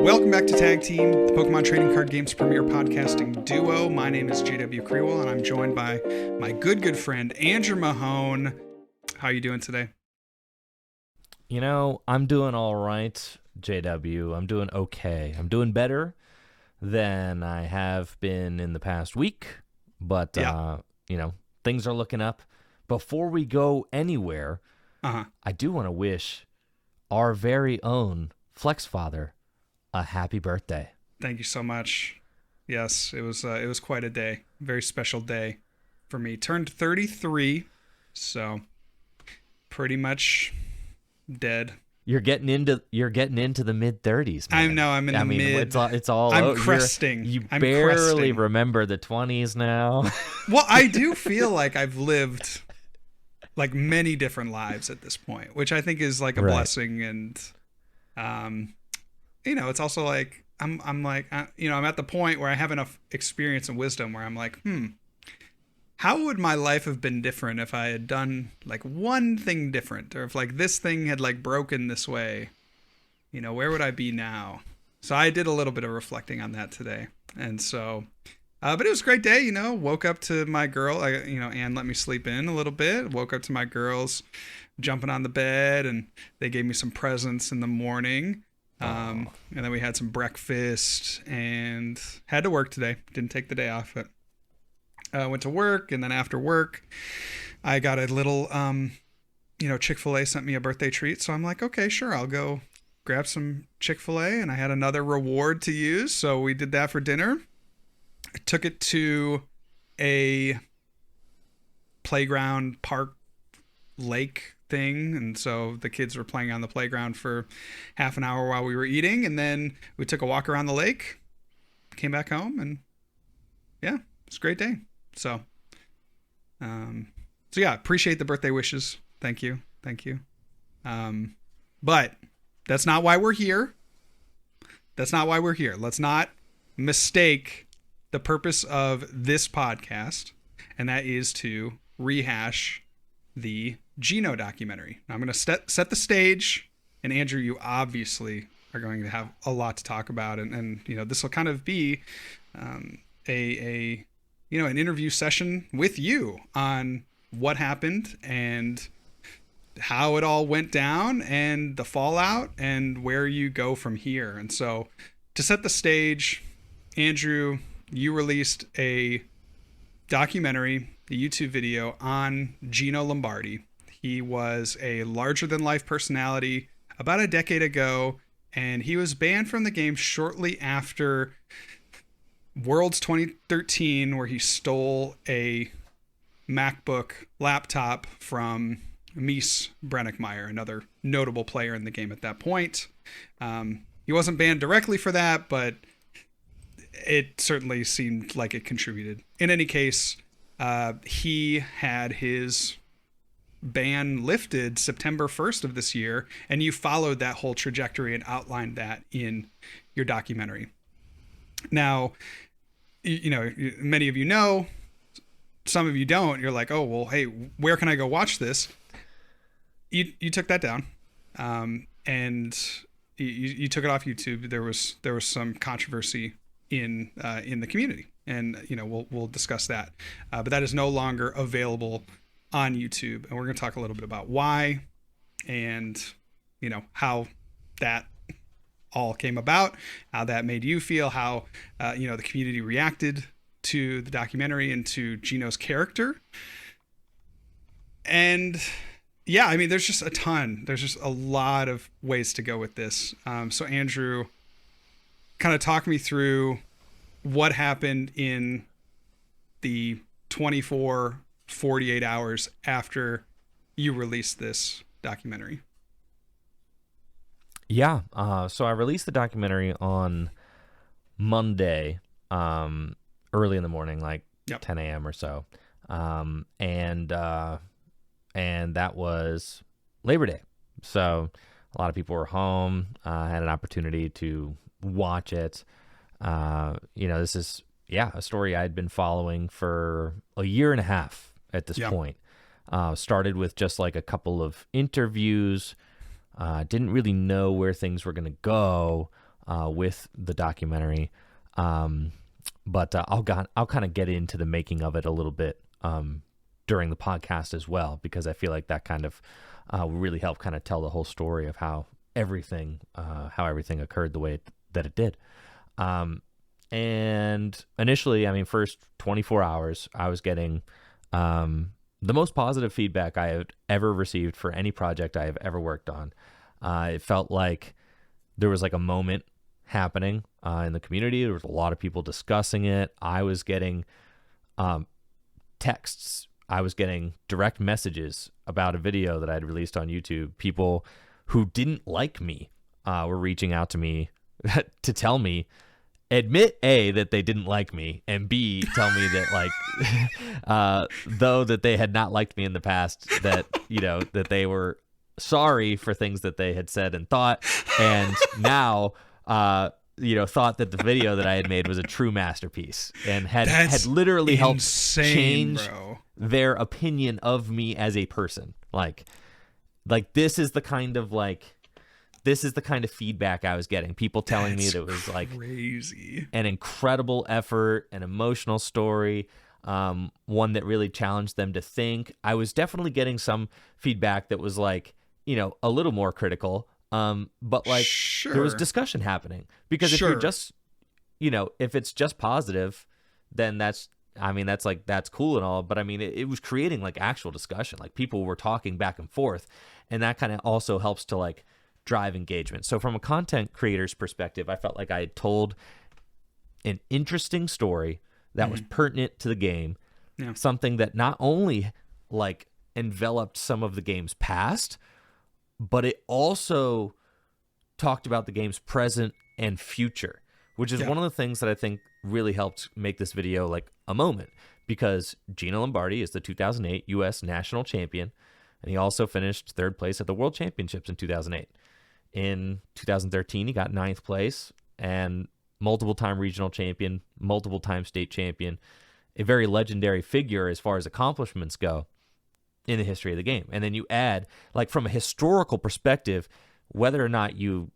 Welcome back to Tag Team, the Pokemon Trading Card Games premier podcasting duo. My name is JW Kriewall, and I'm joined by my good friend, Andrew Mahone. How are you doing today? You know, I'm doing all right, JW. I'm doing okay. I'm doing better than I have been in the past week, but, things are looking up. Before we go anywhere, I do want to wish our very own Flex Father a happy birthday. Thank you so much. Yes, it was quite a day. Very special day for me. Turned 33, so pretty much dead. You're getting into the mid 30s. I know. I'm in the mid. It's all. I'm cresting. I'm barely remember the 20s now. Well, I do feel like I've lived like many different lives at this point, which I think is like a blessing. And it's also like I'm at the point where I have enough experience and wisdom where I'm like, how would my life have been different if I had done like one thing different, or if like this thing had like broken this way, where would I be now? So I did a little bit of reflecting on that today. And so, but it was a great day, woke up to my girl, Anne let me sleep in a little bit, woke up to my girls jumping on the bed, and they gave me some presents in the morning. And then we had some breakfast and had to work today. Didn't take the day off, but went to work, and then after work, I got a little, Chick-fil-A sent me a birthday treat. So I'm like, okay, sure, I'll go grab some Chick-fil-A, and I had another reward to use. So we did that for dinner. I took it to a playground, park, lake thing. And so the kids were playing on the playground for half an hour while we were eating. And then we took a walk around the lake, came back home, and yeah, it's a great day. So yeah, appreciate the birthday wishes. Thank you. But that's not why we're here. Let's not mistake the purpose of this podcast, and that is to rehash the Gino documentary. Now I'm going to set the stage, and Andrew, you obviously are going to have a lot to talk about, and this will kind of be an interview session with you on what happened and how it all went down and the fallout and where you go from here. And so to set the stage, Andrew, you released a documentary, a YouTube video on Gino Lombardi. He was a larger-than-life personality about a decade ago, and he was banned from the game shortly after Worlds 2013, where he stole a MacBook laptop from Mies Brennickmeyer, another notable player in the game at that point. He wasn't banned directly for that, but it certainly seemed like it contributed. In any case, he had his ban lifted September 1st of this year, and you followed that whole trajectory and outlined that in your documentary. Now, many of you know, some of you don't. You're like, oh, well, hey, where can I go watch this? You took that down, and you took it off YouTube. There was some controversy in the community, and we'll discuss that. But that is no longer available on YouTube, and we're going to talk a little bit about why, and how that all came about, how that made you feel, how the community reacted to the documentary and to Gino's character. And yeah, I mean, there's just a lot of ways to go with this. So Andrew, kind of talk me through what happened in the 48 hours after you released this documentary. Yeah. So I released the documentary on Monday, early in the morning, like 10 a.m. or so. And that was Labor Day. So a lot of people were home. I had an opportunity to watch it. This is, a story I'd been following for a year and a half at this point. Started with just like a couple of interviews. Didn't really know where things were going to go. with the documentary. But I'll kind of get into the making of it a little bit during the podcast as well, because I feel like that kind of will really help kind of tell the whole story of how everything occurred the way that it did. And initially, I mean, first 24 hours, I was getting the most positive feedback I had ever received for any project I have ever worked on. It felt like there was like a moment happening in the community. There was a lot of people discussing it. I was getting texts. I was getting direct messages about a video that I'd released on YouTube. People who didn't like me were reaching out to me to tell me, admit A, that they didn't like me, and B, tell me that like though that they had not liked me in the past, that that they were sorry for things that they had said and thought, and now thought that the video that I had made was a true masterpiece, and had literally helped change their opinion of me as a person. Like this is the kind of feedback I was getting. People telling me that it was like crazy, an incredible effort, an emotional story, one that really challenged them to think. I was definitely getting some feedback that was like, a little more critical. But like there was discussion happening, because if you're just, if it's just positive, then that's cool and all. But I mean, it was creating like actual discussion, like people were talking back and forth, and that kind of also helps to like drive engagement. So from a content creator's perspective, I felt like I had told an interesting story that was pertinent to the game, something that not only like enveloped some of the game's past, but it also talked about the game's present and future, which is one of the things that I think really helped make this video like a moment, because Gino Lombardi is the 2008 U.S. national champion, and he also finished third place at the World Championships in 2008. In 2013, he got ninth place, and multiple-time regional champion, multiple-time state champion, a very legendary figure as far as accomplishments go in the history of the game. And then you add, like, from a historical perspective, whether or not you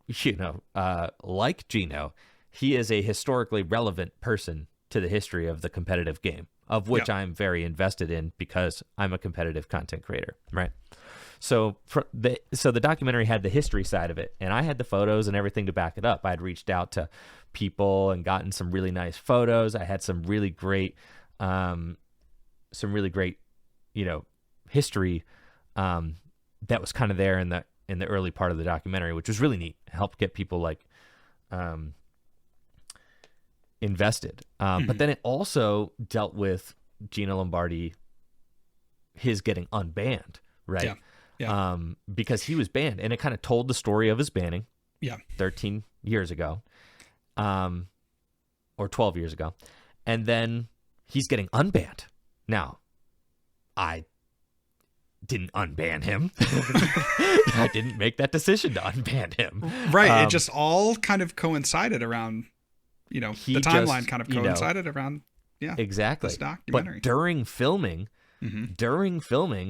like Gino, he is a historically relevant person to the history of the competitive game, of which I'm very invested in because I'm a competitive content creator, right? So the documentary had the history side of it, and I had the photos and everything to back it up. I'd reached out to people and gotten some really nice photos. I had some really great history that was kind of there in the early part of the documentary, which was really neat. It helped get people like invested. But then it also dealt with Gino Lombardi, his getting unbanned, right? Yeah. Because he was banned, and it kind of told the story of his banning 13 years ago, or 12 years ago. And then he's getting unbanned. Now, I didn't unban him. I didn't make that decision to unban him. Right. It just all kind of coincided around, the timeline kind of coincided around, exactly. This documentary. But during filming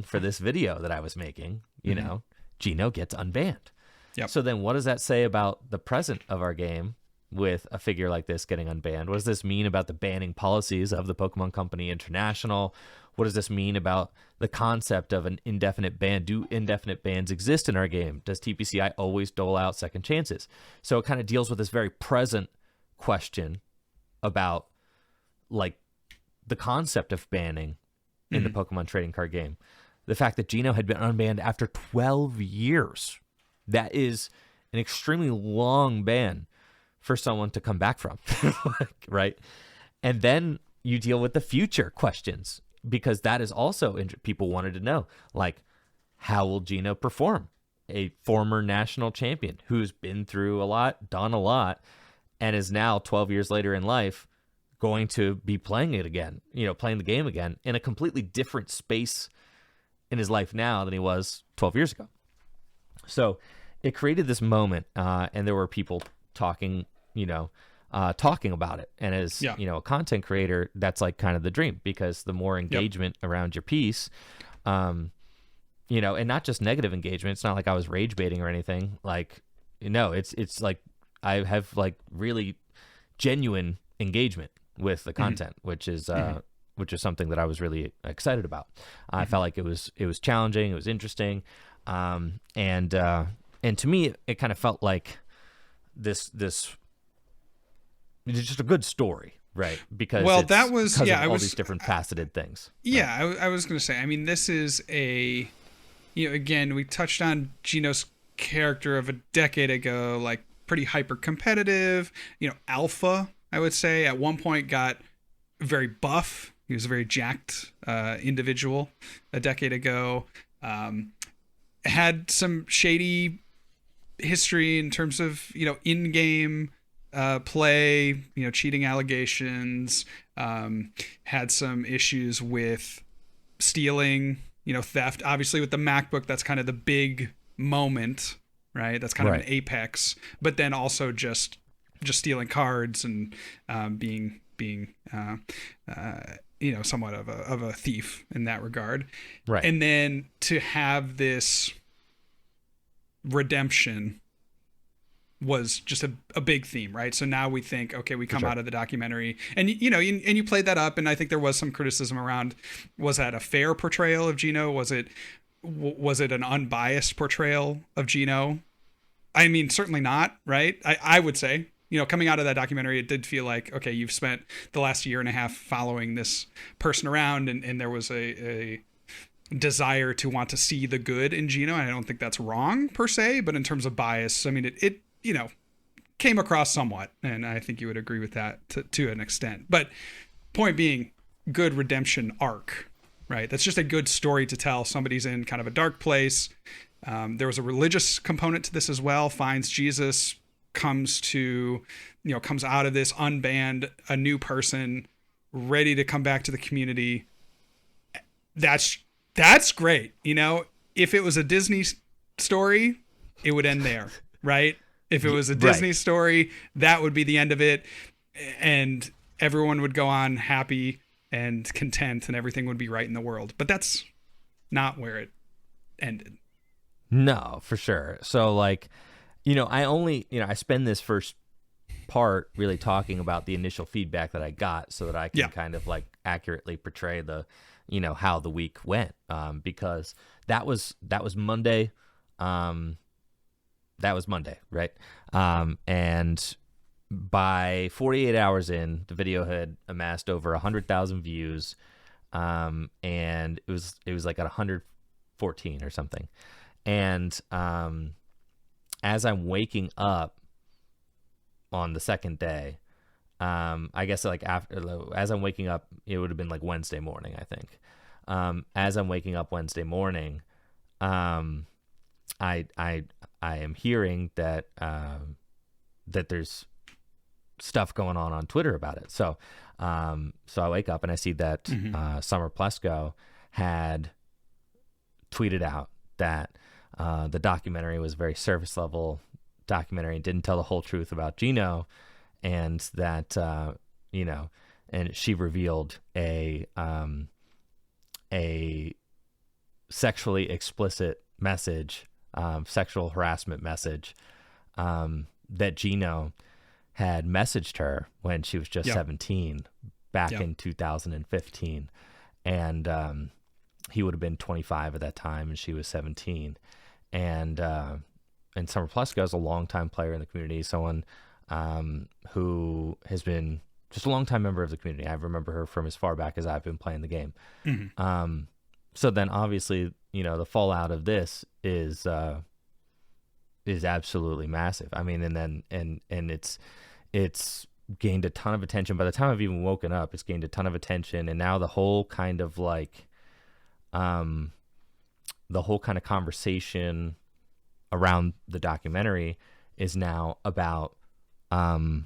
for this video that I was making, Gino gets unbanned. Yep. So then what does that say about the present of our game with a figure like this getting unbanned? What does this mean about the banning policies of the Pokemon Company International? What does this mean about the concept of an indefinite ban? Do indefinite bans exist in our game? Does TPCI always dole out second chances? So it kind of deals with this very present question about like the concept of banning in the Pokemon trading card game. The fact that Gino had been unbanned after 12 years. That is an extremely long ban for someone to come back from, right? And then you deal with the future questions, because that is also people wanted to know, like, how will Gino perform? A former national champion who's been through a lot, done a lot, and is now 12 years later in life going to be playing it again, playing the game again in a completely different space in his life now than he was 12 years ago. So it created this moment, and there were people talking about it. And as, a content creator, that's like kind of the dream, because the more engagement around your piece, and not just negative engagement. It's not like I was rage baiting or anything. Like, it's like I have like really genuine engagement with the content, which is something that I was really excited about. I felt like it was challenging, it was interesting, and to me it kind of felt like this it's just a good story, right? Because that was of all these different faceted things. Yeah, right? I was going to say. I mean, this is again, we touched on Gino's character of a decade ago, like pretty hyper competitive. Alpha, I would say, at one point got very buff. He was a very jacked individual a decade ago. Had some shady history in terms of in-game play, cheating allegations. Had some issues with stealing, theft. Obviously, with the MacBook, that's kind of the big moment, right? That's kind of an apex. But then also just stealing cards and being somewhat of a thief in that regard. Right. And then to have this redemption was just a big theme, right? So now we think, okay, we come out of the documentary, and you played that up, and I think there was some criticism around, was that a fair portrayal of Gino? Was it an unbiased portrayal of Gino? I mean, certainly not, right? I would say, coming out of that documentary, it did feel like, okay, you've spent the last year and a half following this person around, and there was a desire to want to see the good in Gino. And I don't think that's wrong per se, but in terms of bias, I mean, it came across somewhat, and I think you would agree with that to an extent. But point being, good redemption arc, right? That's just a good story to tell. Somebody's in kind of a dark place. There was a religious component to this as well. Finds Jesus, comes out of this unbanned, a new person, ready to come back to the community. That's great. If it was a Disney story, it would end there, right? If it was a Disney story, that would be the end of it, and everyone would go on happy and content, and everything would be right in the world. But that's not where it ended. No, for sure. So like, I spend this first part really talking about the initial feedback that I got, so that I can kind of like accurately portray the, how the week went. Because that was Monday. That was Monday, right? And by 48 hours in, the video had amassed over 100,000 views, and it was like at 114 or something. And as I'm waking up on the second day, I guess like as I'm waking up, it would have been like Wednesday morning, I think. As I'm waking up Wednesday morning, I am hearing that that there's stuff going on Twitter about it. So I wake up and I see that Summer Plesko had tweeted out that the documentary was a very surface level documentary and didn't tell the whole truth about Gino, and that and she revealed a sexually explicit message, sexual harassment message, that Gino had messaged her when she was just 17 back in 2015. And he would have been 25 at that time, and she was 17. And Summer Plesko is a longtime player in the community, someone who has been just a longtime member of the community. I remember her from as far back as I've been playing the game. So then obviously, the fallout of this is absolutely massive. I mean, and it's gained a ton of attention. By the time I've even woken up, it's gained a ton of attention. And now the whole kind of like, conversation around the documentary is now about, how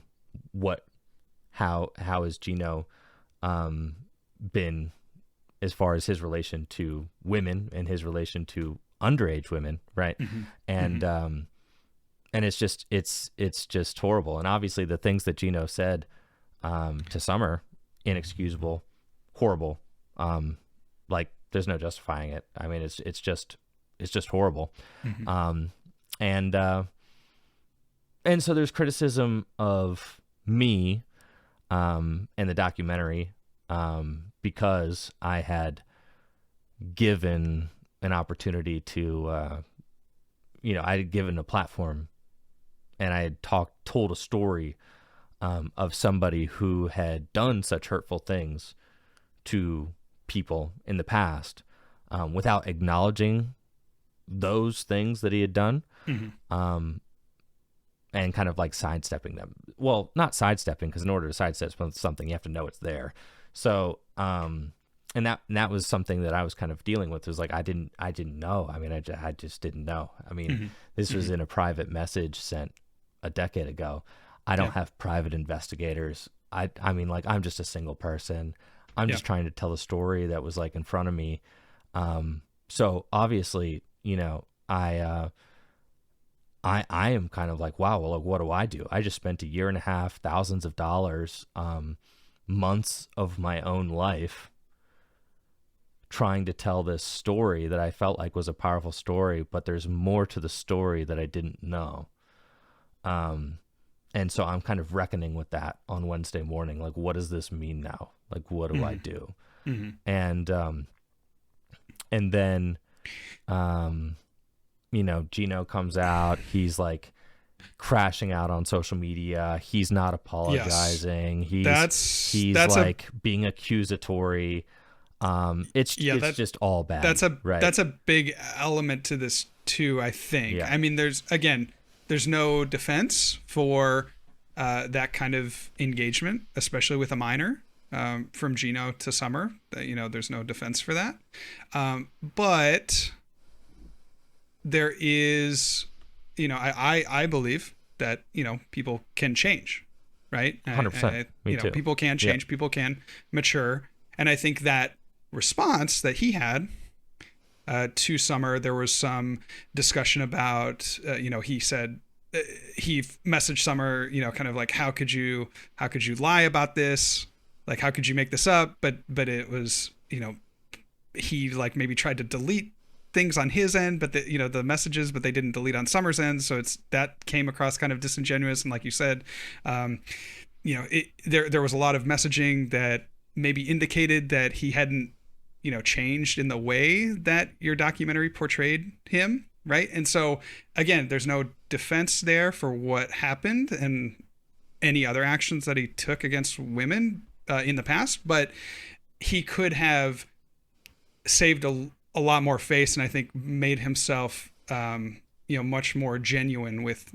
has Gino, been as far as his relation to women and his relation to underage women. Right. And it's just horrible. And obviously the things that Gino said, to Summer, inexcusable, horrible. Like there's no justifying it. I mean, it's just horrible. And and so there's criticism of me, and the documentary, because I had given an opportunity to, I had given a platform, and I had told a story, of somebody who had done such hurtful things to people in the past, without acknowledging those things that he had done, and kind of like sidestepping them. Well, not sidestepping, because in order to sidestep something, you have to know it's there. So, and that was something that I was kind of dealing with. It was like, I didn't know. I mean, I just didn't know. I mean, this was in a private message sent a decade ago. I don't have private investigators. I mean, like, I'm just a single person. I'm just trying to tell a story that was like in front of me. So obviously, I am kind of like, wow, well, like, what do I do? I just spent a year and a half, thousands of dollars, months of my own life trying to tell this story that I felt like was a powerful story, but there's more to the story that I didn't know. And so I'm kind of reckoning with that on Wednesday morning. Like, what does this mean now? Like, what do I do? And then, Gino comes out, he's like crashing out on social media. He's not apologizing. Yes. He's like being accusatory. It's just all bad. That's a big element to this too, I think. I mean, there's no defense for that kind of engagement, especially with a minor, from Gino to Summer. There's no defense for that. But there is, I believe that, people can change, right? 100%. Me too. People can change, people can mature. And I think that response that he had to Summer, there was some discussion about, he said, he messaged Summer, kind of like, how could you lie about this? Like, how could you make this up? But it was, he like maybe tried to delete things on his end, but the messages, but they didn't delete on Summer's end. So that came across kind of disingenuous. And like you said, there was a lot of messaging that maybe indicated that he hadn't, changed in the way that your documentary portrayed him. Right. And so, again, there's no defense there for what happened and any other actions that he took against women in the past. But he could have saved a lot more face, and I think made himself, much more genuine with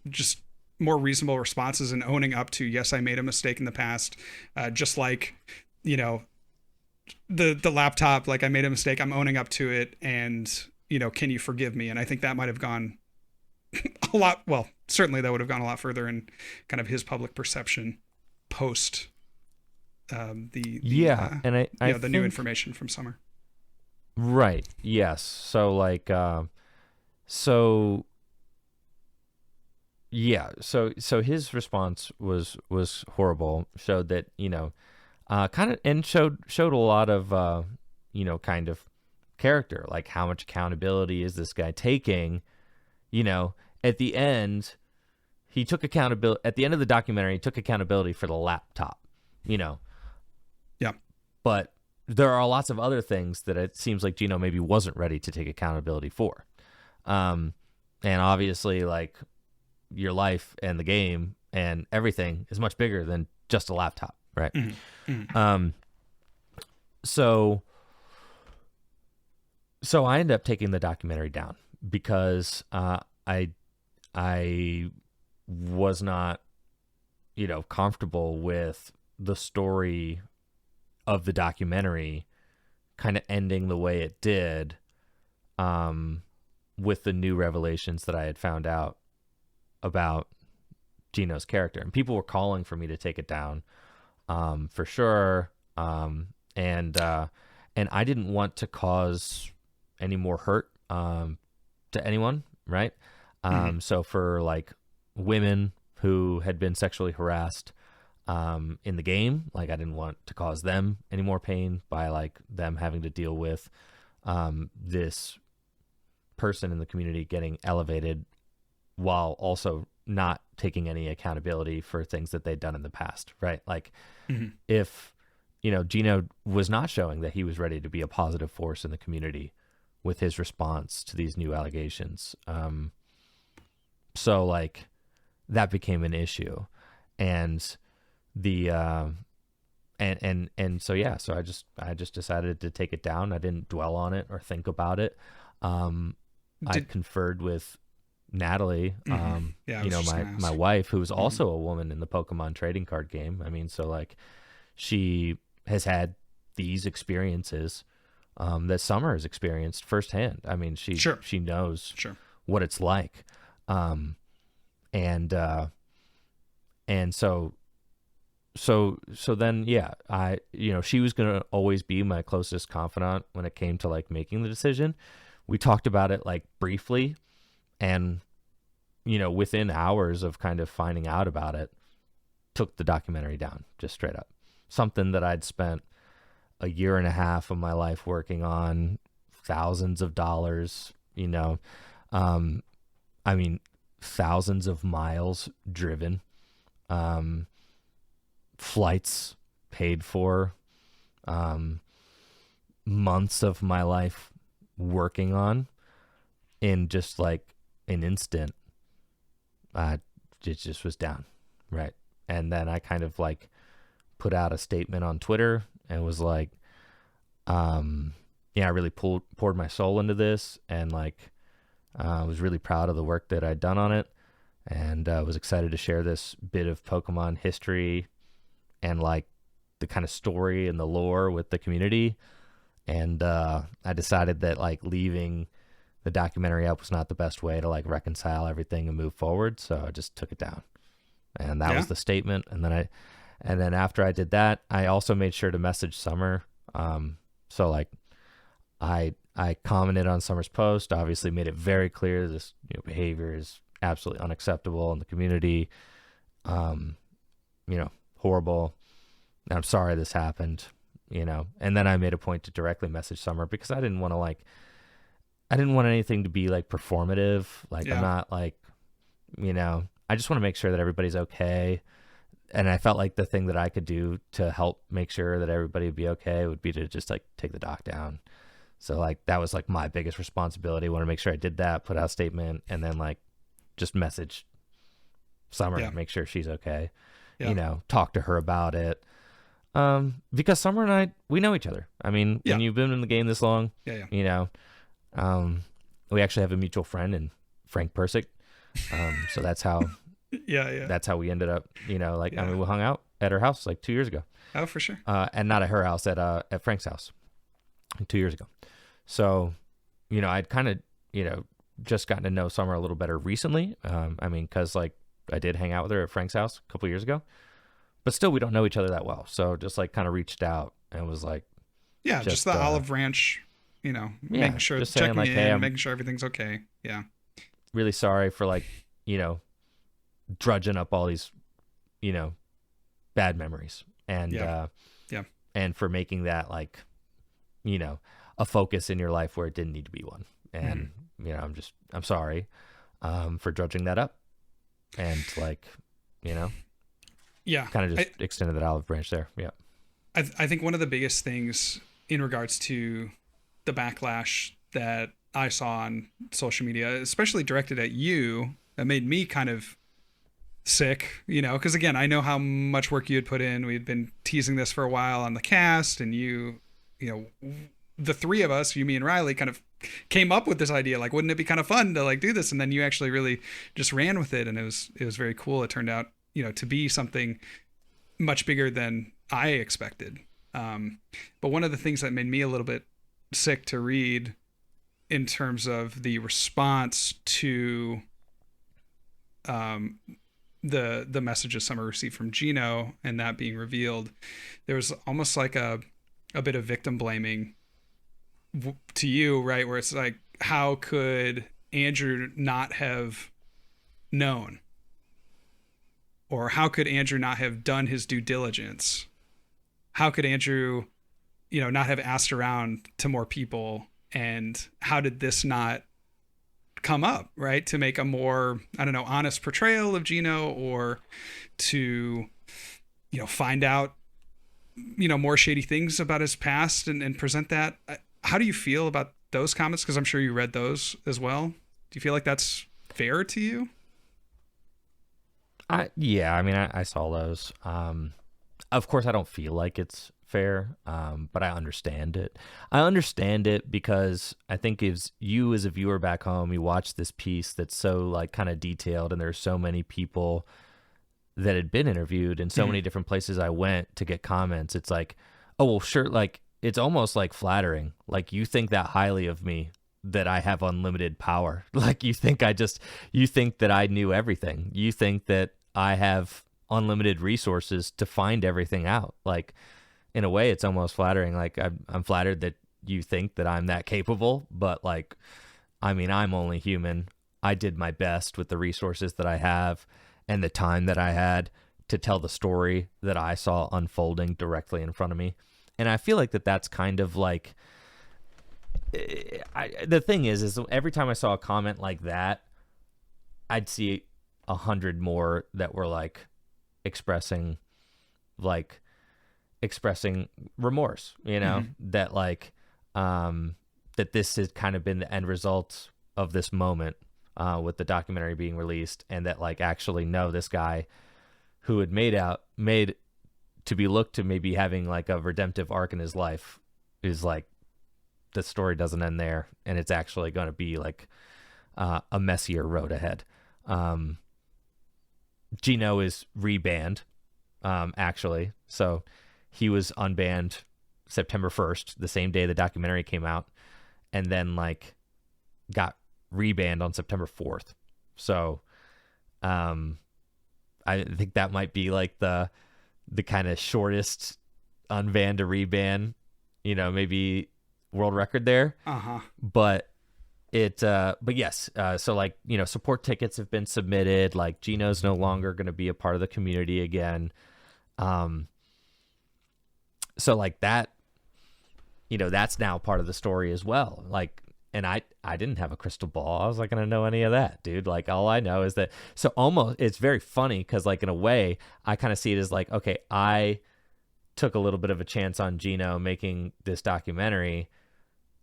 just more reasonable responses and owning up to, yes, I made a mistake in the past. Just like, the laptop, like, I made a mistake, I'm owning up to it, and can you forgive me? And I think that might have gone a lot. Well, certainly that would have gone a lot further in kind of his public perception post the new information from Summer. Right. Yes. So like, so his response was horrible. Showed that, kind of, and showed a lot of, kind of character, like how much accountability is this guy taking? At the end, he took accountability. At the end of the documentary, he took accountability for the laptop. Yeah. But there are lots of other things that it seems like Gino maybe wasn't ready to take accountability for. And obviously, like, your life and the game and everything is much bigger than just a laptop, right? So I ended up taking the documentary down because I was not, comfortable with the story of the documentary kind of ending the way it did, with the new revelations that I had found out about Gino's character. And people were calling for me to take it down, for sure. And I didn't want to cause any more hurt to anyone, right? So for like women who had been sexually harassed in the game, like, I didn't want to cause them any more pain by like them having to deal with this person in the community getting elevated while also not taking any accountability for things that they'd done in the past, right? Like if, Gino was not showing that he was ready to be a positive force in the community with his response to these new allegations. So like that became an issue, and the, and so, yeah, so I just decided to take it down. I didn't dwell on it or think about it. I conferred with Natalie, my wife, who was also a woman in the Pokemon trading card game. I mean, so like she has had these experiences that Summer has experienced firsthand. I mean, she knows what it's like. And so then, yeah, she was going to always be my closest confidant when it came to like making the decision. We talked about it like briefly, and, within hours of kind of finding out about it, took the documentary down, just straight up. Something that I'd spent a year and a half of my life working on, thousands of dollars, I mean, thousands of miles driven, flights paid for, months of my life working on, in just like an instant, it just was down, right? And then I kind of like put out a statement on Twitter and was like, I really poured my soul into this, and like I was really proud of the work that I'd done on it, and was excited to share this bit of Pokemon history and like the kind of story and the lore with the community. And I decided that like leaving the documentary up was not the best way to like reconcile everything and move forward, so I just took it down. And that was the statement. And then after I did that, I also made sure to message Summer. So like I commented on Summer's post, obviously made it very clear this behavior is absolutely unacceptable in the community. Horrible. I'm sorry this happened, and then I made a point to directly message Summer, because I didn't want anything to be like performative. Like I'm not like, I just want to make sure that everybody's okay. And I felt like the thing that I could do to help make sure that everybody would be okay would be to just like take the doc down. So like that was like my biggest responsibility. I want to make sure I did that, put out a statement, and then like just message Summer, make sure she's okay. Talk to her about it. Because Summer and I, we know each other. I mean, when you've been in the game this long, we actually have a mutual friend in Frank Persick. So that's how, that's how we ended up, I mean, we hung out at her house like 2 years ago. Oh, for sure. And not at her house, at Frank's house 2 years ago. So, I'd kind of, just gotten to know Summer a little better recently. I mean, cause like I did hang out with her at Frank's house a couple years ago, but still we don't know each other that well. So just like kind of reached out and was like, just the olive branch, making sure, just checking like, in, hey, making sure everything's okay. Yeah. Really sorry for like, drudging up all these, bad memories, and, and for making that like, a focus in your life where it didn't need to be one. And, I'm sorry, for drudging that up, and like, kind of just extended that olive branch there. Yeah. I think one of the biggest things in regards to the backlash that I saw on social media, especially directed at you, that made me kind of sick, because again, I know how much work you had put in. We had been teasing this for a while on the cast, and the three of us, you, me, and Riley, kind of came up with this idea, like, wouldn't it be kind of fun to like do this? And then you actually really just ran with it, and it was very cool. It turned out, to be something much bigger than I expected. But one of the things that made me a little bit sick to read in terms of the response to the messages Summer received from Gino and that being revealed, there was almost like a bit of victim blaming to you, right? Where it's like, how could Andrew not have known? Or how could Andrew not have done his due diligence? How could Andrew, not have asked around to more people? And how did this not come up, right? To make a more, I don't know, honest portrayal of Gino, or to, find out, more shady things about his past and present that. How do you feel about those comments? Because I'm sure you read those as well. Do you feel like that's fair to you? I saw those. Of course, I don't feel like it's fair, but I understand it. I understand it because I think if you as a viewer back home, you watch this piece that's so like kind of detailed, and there's so many people that had been interviewed in so many different places I went to get comments. It's like, oh, well, sure. Like, it's almost like flattering. Like, you think that highly of me, that I have unlimited power. Like, you think that I knew everything. You think that I have unlimited resources to find everything out. Like, in a way, it's almost flattering. Like, I'm flattered that you think that I'm that capable, but like, I mean, I'm only human. I did my best with the resources that I have and the time that I had to tell the story that I saw unfolding directly in front of me. And I feel like that's kind of like, the thing is every time I saw a comment like that, I'd see 100 more that were like expressing remorse, that like, that this has kind of been the end result of this moment, with the documentary being released, and that like, actually, no, this guy who had made to be looked to maybe having like a redemptive arc in his life is like, the story doesn't end there, and it's actually going to be like a messier road ahead. Gino is rebanned, actually. So he was unbanned September 1st, the same day the documentary came out, and then like got rebanned on September 4th. So I think that might be like the kind of shortest unban to reban, maybe world record there. But yes, so like, support tickets have been submitted. Like, Gino's no longer going to be a part of the community again. So like that, that's now part of the story as well. Like, and I didn't have a crystal ball. I was not going to know any of that, dude. Like, all I know is that, so almost, it's very funny because like, in a way, I kind of see it as like, okay, I took a little bit of a chance on Gino making this documentary.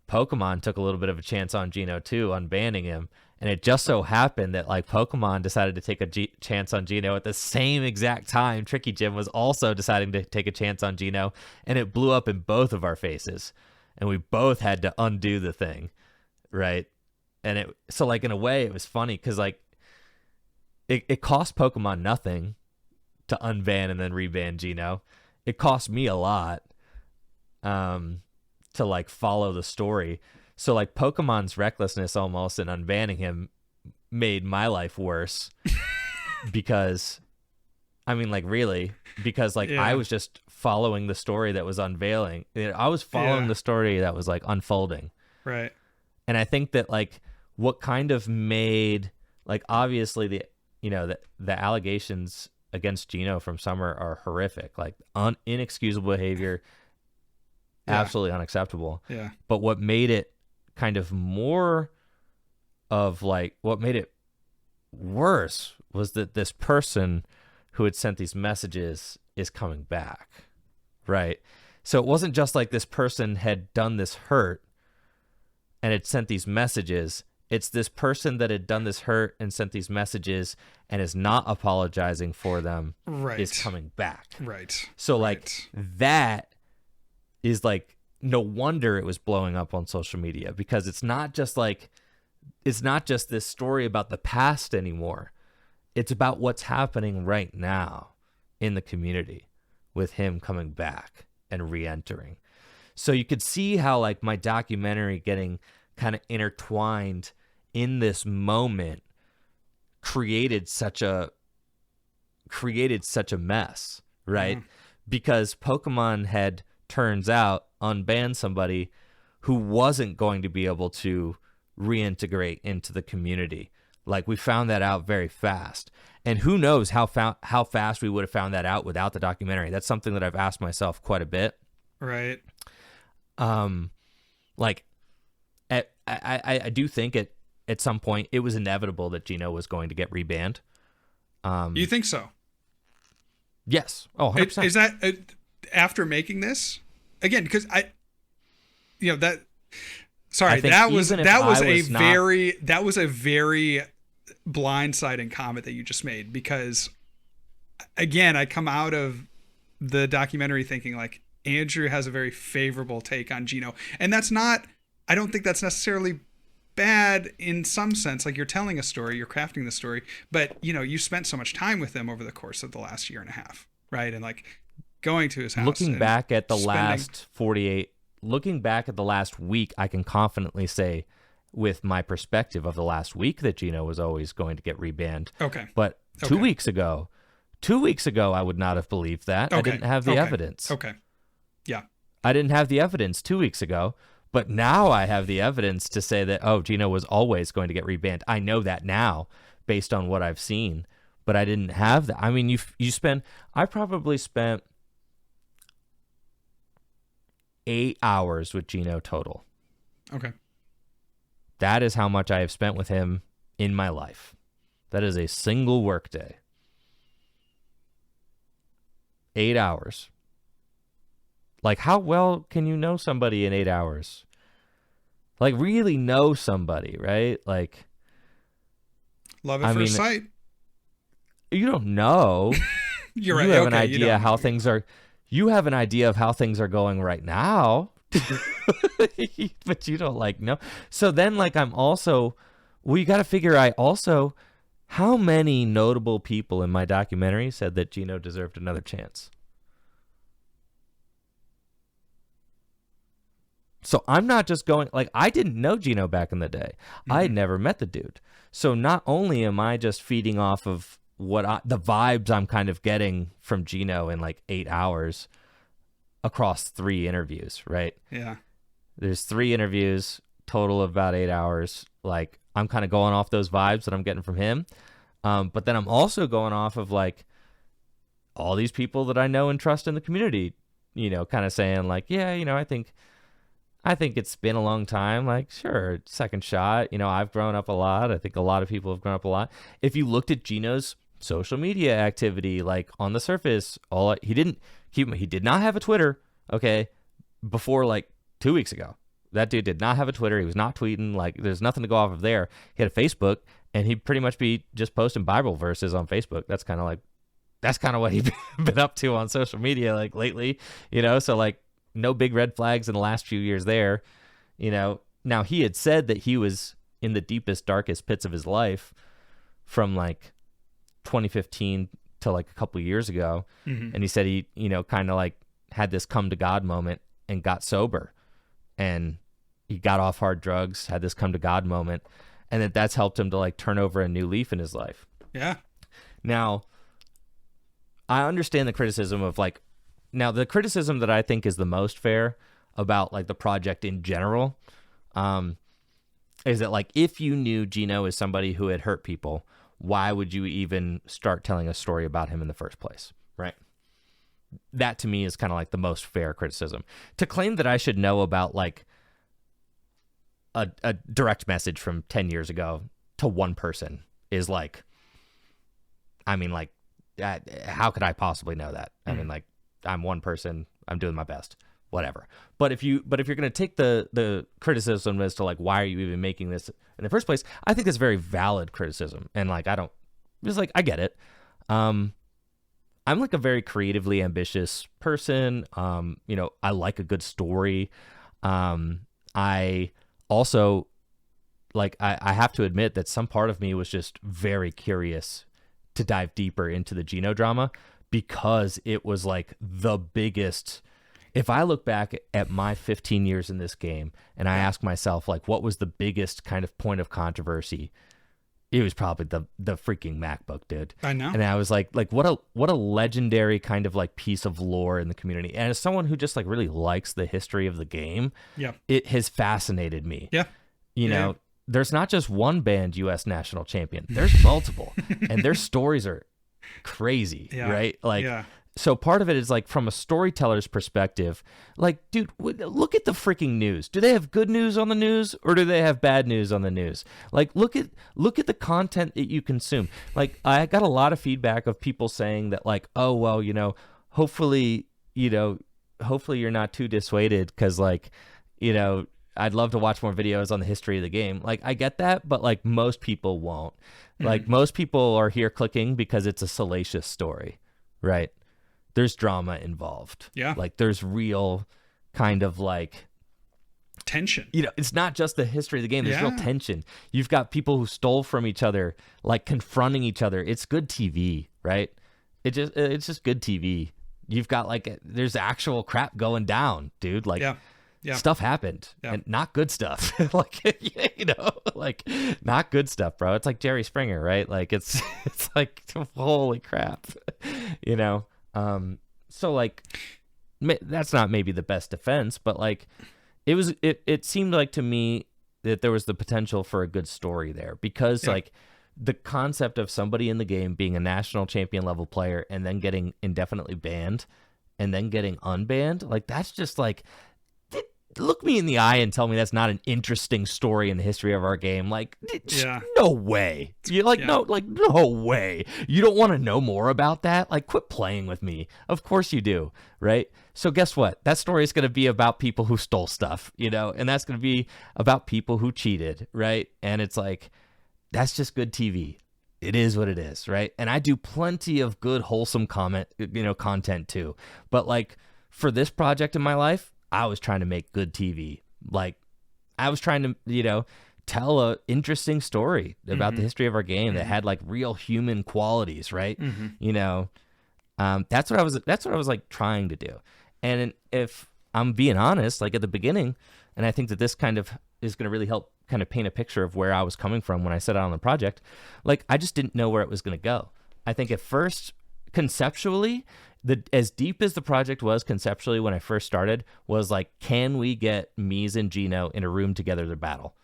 Pokemon took a little bit of a chance on Gino too, unbanning him. And it just so happened that like Pokemon decided to take a chance on Gino at the same exact time Tricky Jim was also deciding to take a chance on Gino, and it blew up in both of our faces, and we both had to undo the thing, right? And so like, in a way, it was funny because like it cost Pokemon nothing to unban and then reban Gino. It cost me a lot to like follow the story. So like, Pokemon's recklessness almost in unbanning him made my life worse because I mean, like, really, because like, I was just following the story that was unveiling. I was following the story that was like unfolding. Right. And I think that like, what kind of made, like, obviously the allegations against Gino from Summer are horrific, like inexcusable behavior, absolutely unacceptable. Yeah. But what made it kind of more of like, what made it worse was that this person who had sent these messages is coming back, right? So it wasn't just like this person had done this hurt and had sent these messages. It's this person that had done this hurt and sent these messages and is not apologizing for them, is coming back. Right. So like, that is like, no wonder it was blowing up on social media, because it's not just this story about the past anymore. It's about what's happening right now in the community with him coming back and re-entering. So you could see how like my documentary getting kind of intertwined in this moment created such a mess, right? Because Pokemon had, turns out, unbanned somebody who wasn't going to be able to reintegrate into the community. Like, we found that out very fast. And who knows how fast we would have found that out without the documentary. That's something that I've asked myself quite a bit. Right. Like, I do think at some point it was inevitable that Gino was going to get rebanned. You think so? Yes. Oh, 100%. Is that after making this again? Because that was a very blindsiding comment that you just made, because again, I come out of the documentary thinking like Andrew has a very favorable take on Gino, and I don't think that's necessarily bad in some sense. Like, you're telling a story, you're crafting the story, but you spent so much time with him over the course of the last year and a half, right? And like going to his house. Looking back at the last week, I can confidently say with my perspective of the last week that Gino was always going to get rebanned. Okay. But 2 weeks ago, I would not have believed that. I didn't have the evidence. Okay. Yeah. I didn't have the evidence 2 weeks ago. But now I have the evidence to say that, Gino was always going to get rebanned. I know that now based on what I've seen, but I didn't have that. I mean, I probably spent 8 hours with Gino total. Okay. That is how much I have spent with him in my life. That is a single work day. 8 hours. Like, how well can you know somebody in 8 hours? Like, really know somebody, right? Like, love at first sight. You don't know. You're right. You have an idea how things are. You have an idea of how things are going right now, but you don't know. So then, I'm also. Well, you got to figure. How many notable people in my documentary said that Gino deserved another chance? So I'm not just going, I didn't know Gino back in the day. Mm-hmm. I had never met the dude. So not only am I just feeding off of the vibes I'm kind of getting from Gino in 8 hours across 3 interviews, right? Yeah. There's 3 interviews, total of about 8 hours. I'm kind of going off those vibes that I'm getting from him. But then I'm also going off of all these people that I know and trust in the community, kind of saying I think it's been a long time. Sure, second shot. I've grown up a lot. I think a lot of people have grown up a lot. If you looked at Gino's social media activity, on the surface, he did not have a Twitter. Okay, before 2 weeks ago, that dude did not have a Twitter. He was not tweeting. There's nothing to go off of there. He had a Facebook, and he'd pretty much be just posting Bible verses on Facebook. That's kind of what he's been up to on social media lately. So no big red flags in the last few years there. Now he had said that he was in the deepest, darkest pits of his life from 2015 to a couple of years ago. Mm-hmm. And he said he, kind of had this come to God moment and got sober, and he got off hard drugs, had this come to God moment, and that's helped him to turn over a new leaf in his life. Yeah. Now, I understand the criticism of now, the criticism that I think is the most fair about the project in general is that if you knew Gino is somebody who had hurt people, why would you even start telling a story about him in the first place, right? That to me is kind of the most fair criticism. To claim that I should know about a direct message from 10 years ago to one person is how could I possibly know that? Mm-hmm. I'm one person. I'm doing my best. Whatever. But if you're going to take the criticism as to why are you even making this in the first place, I think it's very valid criticism. And I get it. I'm a very creatively ambitious person. I like a good story. I also I have to admit that some part of me was just very curious to dive deeper into the Gino drama, because it was the biggest. If I look back at my 15 years in this game and I ask myself what was the biggest kind of point of controversy, it was probably the freaking MacBook, dude. I know. And I was what a legendary kind of piece of lore in the community. And as someone who just really likes the history of the game, yeah, it has fascinated me. Yeah. There's not just one banned U.S. national champion. There's multiple, and their stories are crazy, right? so part of it is like from a storyteller's perspective, like, dude, look at the freaking news. Do they have good news on the news or do they have bad news on the news? Like, look at the content that you consume. Like, I got a lot of feedback of people saying that, like, oh, well, hopefully you're not too dissuaded because, like, I'd love to watch more videos on the history of the game. Like, I get that, but like most people won't. Like, most people are here clicking because it's a salacious story, right? There's drama involved. Yeah. Like, there's real kind of like tension. It's not just the history of the game. There's real tension. You've got people who stole from each other, like confronting each other. It's good TV, right? It's just good TV. You've got like, there's actual crap going down, dude. Like, stuff happened and not good stuff. Like, like not good stuff, bro. It's like Jerry Springer, right? Like, it's like, holy crap, so like, that's not maybe the best defense, but like, it seemed like to me that there was the potential for a good story there because like the concept of somebody in the game being a national champion level player and then getting indefinitely banned and then getting unbanned, like, that's just like, look me in the eye and tell me that's not an interesting story in the history of our game. Like, no way. You're like, no way. You don't want to know more about that? Like, quit playing with me. Of course you do, right? So guess what? That story is going to be about people who stole stuff, and that's going to be about people who cheated, right? And it's like, that's just good TV. It is what it is, right? And I do plenty of good, wholesome content too. But like, for this project in my life, I was trying to make good TV. Like, I was trying to, tell a interesting story about the history of our game that had like real human qualities, right? That's what I was like trying to do. And if I'm being honest, like at the beginning, and I think that this kind of is going to really help kind of paint a picture of where I was coming from when I set out on the project, like, I just didn't know where it was going to go. I think at first, conceptually, as deep as the project was conceptually when I first started, was like, can we get Mies and Gino in a room together to battle?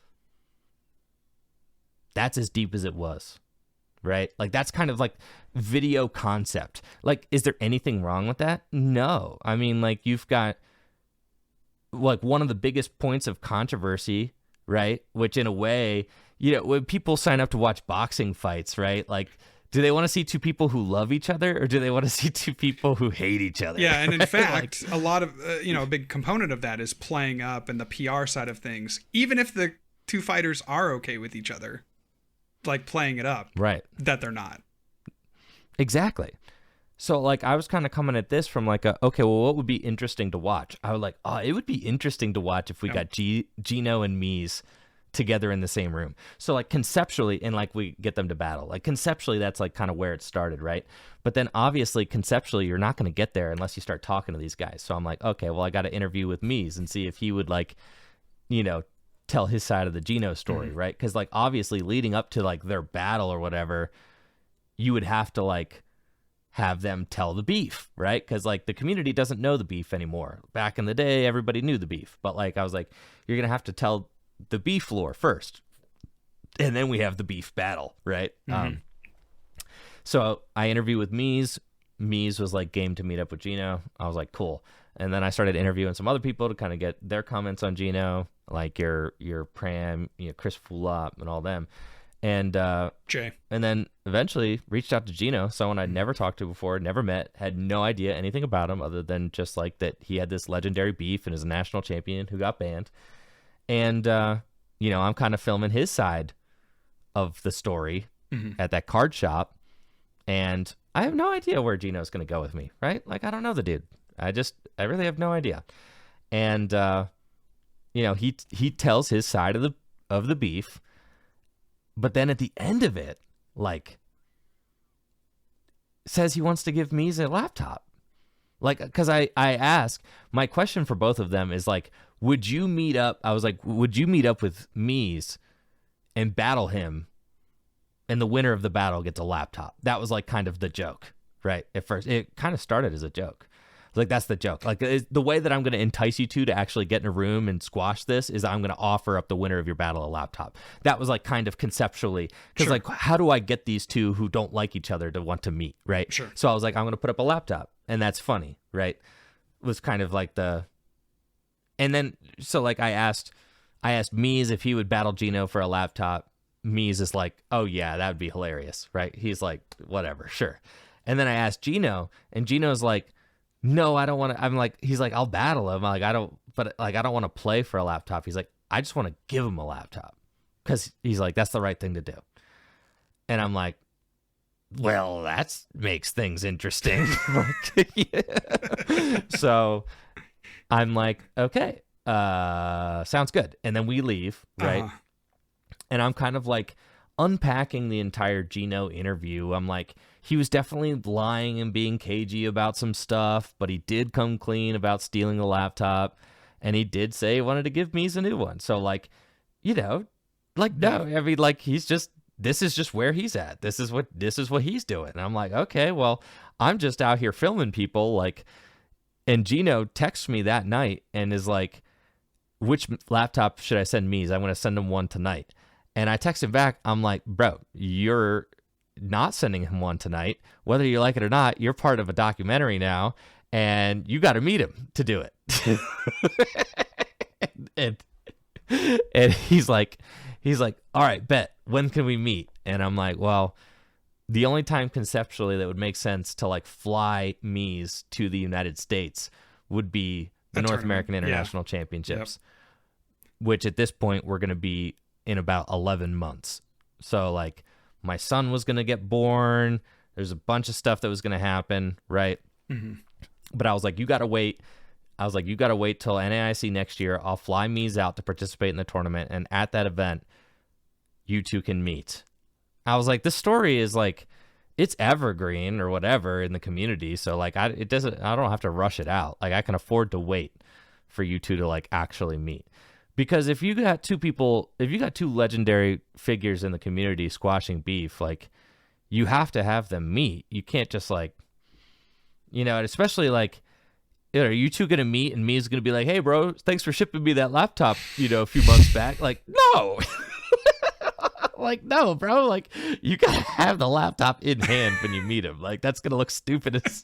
That's as deep as it was, right? Like, that's kind of like video concept. Like, is there anything wrong with that? No. I mean, like, you've got like one of the biggest points of controversy, right? Which in a way, when people sign up to watch boxing fights, right? Like, do they want to see two people who love each other or do they want to see two people who hate each other? Yeah, and in fact, a lot of, a big component of that is playing up and the PR side of things. Even if the two fighters are okay with each other, like playing it up. Right. That they're not. Exactly. So like, I was kind of coming at this from like okay, well, what would be interesting to watch? I was like, it would be interesting to watch if we got Gino and Mies together in the same room. So like conceptually, and like we get them to battle, like conceptually, that's like kind of where it started, right? But then obviously conceptually, you're not going to get there unless you start talking to these guys. So I'm like, okay, well, I got to interview with Mies and see if he would like, tell his side of the Gino story, right? Because like obviously leading up to like their battle or whatever, you would have to like have them tell the beef, right? Because like the community doesn't know the beef anymore. Back in the day, everybody knew the beef, but like I was like, you're gonna have to tell the beef lore first, and then we have the beef battle, right? So I interviewed with Mies. Mies was like game to meet up with Gino. I was like, cool. And then I started interviewing some other people to kind of get their comments on Gino, like your Pram, Chris Fulop and all them. And Jay. And then eventually reached out to Gino, someone I'd never talked to before, never met, had no idea anything about him other than just like that he had this legendary beef and is a national champion who got banned. And, I'm kind of filming his side of the story at that card shop. And I have no idea where Gino's going to go with me, right? Like, I don't know the dude. I really have no idea. And, he tells his side of the beef. But then at the end of it, like, says he wants to give Mies a laptop. Like, because I ask, my question for both of them is like, would you meet up? I was like, would you meet up with Mies and battle him? And the winner of the battle gets a laptop. That was like kind of the joke, right? At first, it kind of started as a joke. Like, that's the joke. Like, the way that I'm going to entice you to actually get in a room and squash this is I'm going to offer up the winner of your battle a laptop. That was like kind of conceptually, because like, how do I get these two who don't like each other to want to meet, right? Sure. So I was like, I'm going to put up a laptop, and that's funny, right? Was kind of like and then so like I asked Mies if he would battle Gino for a laptop. Mies is like, oh yeah, that would be hilarious, right? He's like, whatever, sure. And then I asked Gino, and Gino's like, no, I don't want to. I'm like, he's like, I'll battle him. Like, I don't want to play for a laptop. He's like, I just want to give him a laptop, because he's like, that's the right thing to do. And I'm like, well, that makes things interesting. So I'm like, okay, sounds good. And then we leave, right? And I'm kind of like unpacking the entire Gino interview. I'm like, he was definitely lying and being cagey about some stuff, but he did come clean about stealing the laptop, and he did say he wanted to give Mies a new one. So like, like, no, I mean, like, this is just where he's at. This is what he's doing. And I'm like, okay, well, I'm just out here filming people, like. And Gino texts me that night and is like, which laptop should I send Mies? I'm going to send him one tonight. And I text him back. I'm like, bro, you're not sending him one tonight. Whether you like it or not, you're part of a documentary now, and you got to meet him to do it. and he's like, all right, bet. When can we meet? And I'm like, well, the only time conceptually that would make sense to like fly Mies to the United States would be the North American International Championships, which at this point we're going to be in about 11 months. So like, my son was going to get born. There's a bunch of stuff that was going to happen, right? Mm-hmm. But I was like, you got to wait. I was like, you got to wait till NAIC next year. I'll fly Mies out to participate in the tournament, and at that event, you two can meet. I was like, this story is like, it's evergreen or whatever in the community. So like, I don't have to rush it out. Like, I can afford to wait for you two to like actually meet. Because if you got two legendary figures in the community squashing beef, like, you have to have them meet. You can't just like, and especially like, are you two going to meet and Mia's going to be like, hey bro, thanks for shipping me that laptop, a few months back. Like, no. Like, no, bro. Like, you gotta have the laptop in hand when you meet him. Like, that's gonna look stupid as,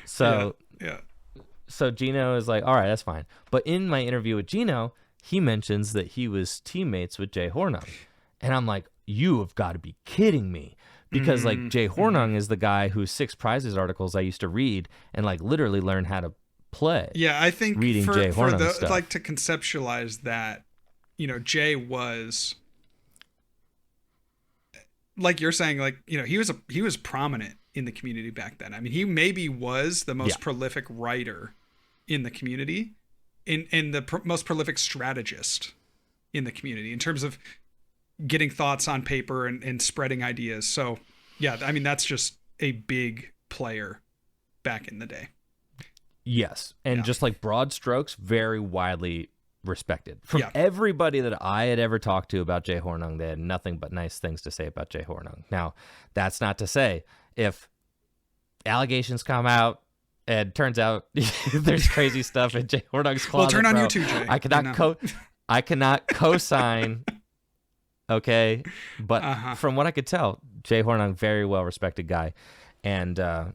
So Gino is like, all right, that's fine. But in my interview with Gino, he mentions that he was teammates with Jay Hornung, and I'm like, you have got to be kidding me, because like Jay Hornung is the guy whose 6 prizes articles I used to read and like literally learn how to play. Yeah, I think reading Jay Hornung stuff. Like, to conceptualize that. Jay was, like you're saying, like, he was prominent in the community back then. I mean, he maybe was the most prolific writer in the community, and the most prolific strategist in the community in terms of getting thoughts on paper and spreading ideas. So yeah, I mean, that's just a big player back in the day. Yes. And just like broad strokes, very widely respected from everybody that I had ever talked to about Jay Hornung. They had nothing but nice things to say about Jay Hornung. Now, that's not to say if allegations come out and turns out there's crazy stuff in Jay Hornung's closet. Well, turn on you too, Jay. I cannot co-sign. Okay, but from what I could tell, Jay Hornung, very well respected guy, and I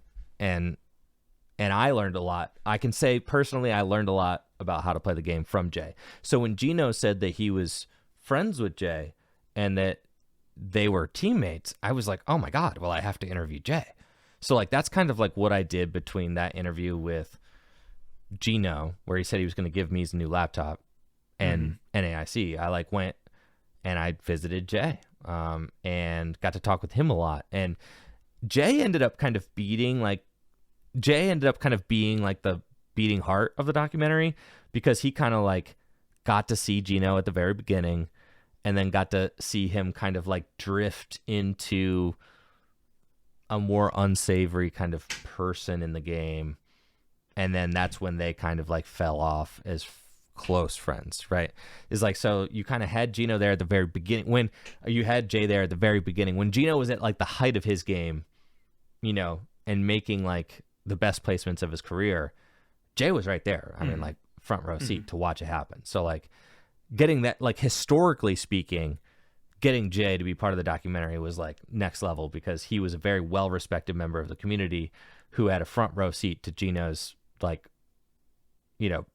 learned a lot. I can say personally, I learned a lot about how to play the game from Jay. So when Gino said that he was friends with Jay and that they were teammates, I was like, oh my God, well, I have to interview Jay. So like, that's kind of like what I did between that interview with Gino, where he said he was going to give me his new laptop, and NAIC. I like went and I visited Jay, and got to talk with him a lot. And Jay ended up kind of being like the beating heart of the documentary, because he kind of like got to see Gino at the very beginning, and then got to see him kind of like drift into a more unsavory kind of person in the game. And then that's when they kind of like fell off as close friends, right? Is like, so you kind of had Gino there at the very beginning, when you had Jay there at the very beginning, when Gino was at like the height of his game, and making like the best placements of his career, Jay was right there. I mean, like front row seat to watch it happen. So like getting that, like historically speaking, getting Jay to be part of the documentary was like next level, because he was a very well-respected member of the community who had a front row seat to Gino's, like, you know,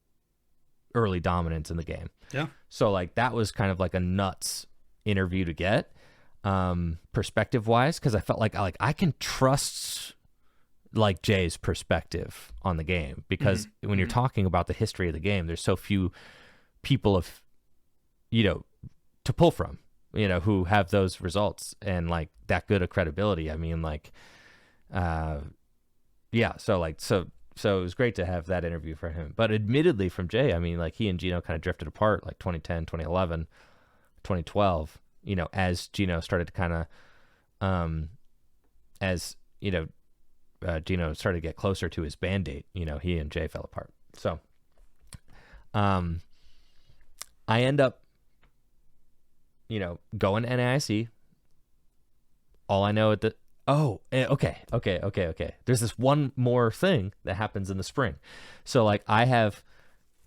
early dominance in the game. Yeah. So like that was kind of like a nuts interview to get, perspective wise, because I felt like I can trust like Jay's perspective on the game, because when you're talking about the history of the game, there's so few people of, you know, to pull from, you know, who have those results and like that good of credibility. I mean, like, yeah. So like, so it was great to have that interview for him, but admittedly from Jay, I mean, like he and Gino kind of drifted apart like 2010, 2011, 2012, you know, as Gino started to kind of, as, you know, Gino started to get closer to his band date, you know, he and Jay fell apart. So, I end up, you know, going to NAIC. All I know at the, okay. There's this one more thing that happens in the spring. So like I have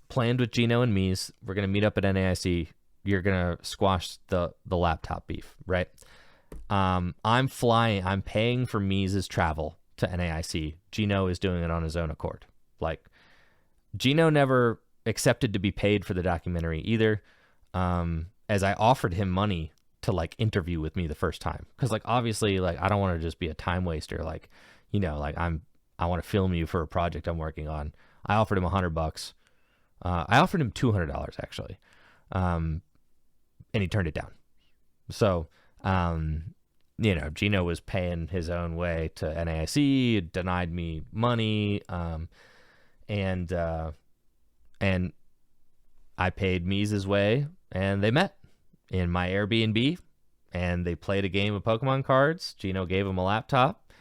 planned with Gino and Mies, we're going to meet up at NAIC. You're going to squash the laptop beef, right? I'm paying for Mies' travel to NAIC. Gino is doing it on his own accord. Like Gino never accepted to be paid for the documentary either. As I offered him money to like interview with me the first time. Cause like, obviously like, I don't want to just be a time waster. Like, you know, like I want to film you for a project I'm working on. I offered him $100. I offered him $200 actually. And he turned it down. So, you know, Gino was paying his own way to NAIC, denied me money. And I paid Mies' way, and they met in my Airbnb, and they played a game of Pokemon cards. Gino gave him a laptop,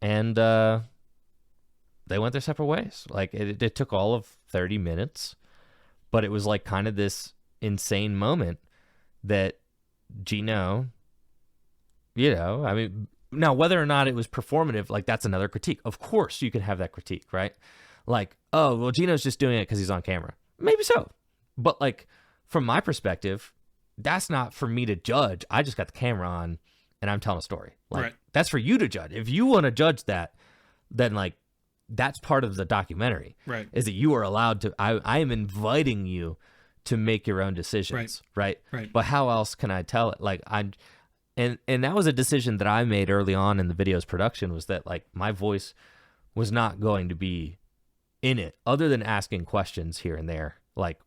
and they went their separate ways. Like it took all of 30 minutes, but it was like kind of this insane moment that Gino, you know, I mean, now whether or not it was performative, like that's another critique. Of course you can have that critique, right? Like, oh, well, Gino's just doing it because he's on camera. Maybe so. But like, from my perspective, that's not for me to judge. I just got the camera on and I'm telling a story. Like, right. That's for you to judge. If you want to judge that, then like, that's part of the documentary. Right. Is that you are allowed to, I am inviting you to make your own decisions. Right. But how else can I tell it? Like and that was a decision that I made early on in the video's production, was that like my voice was not going to be in it other than asking questions here and there. Like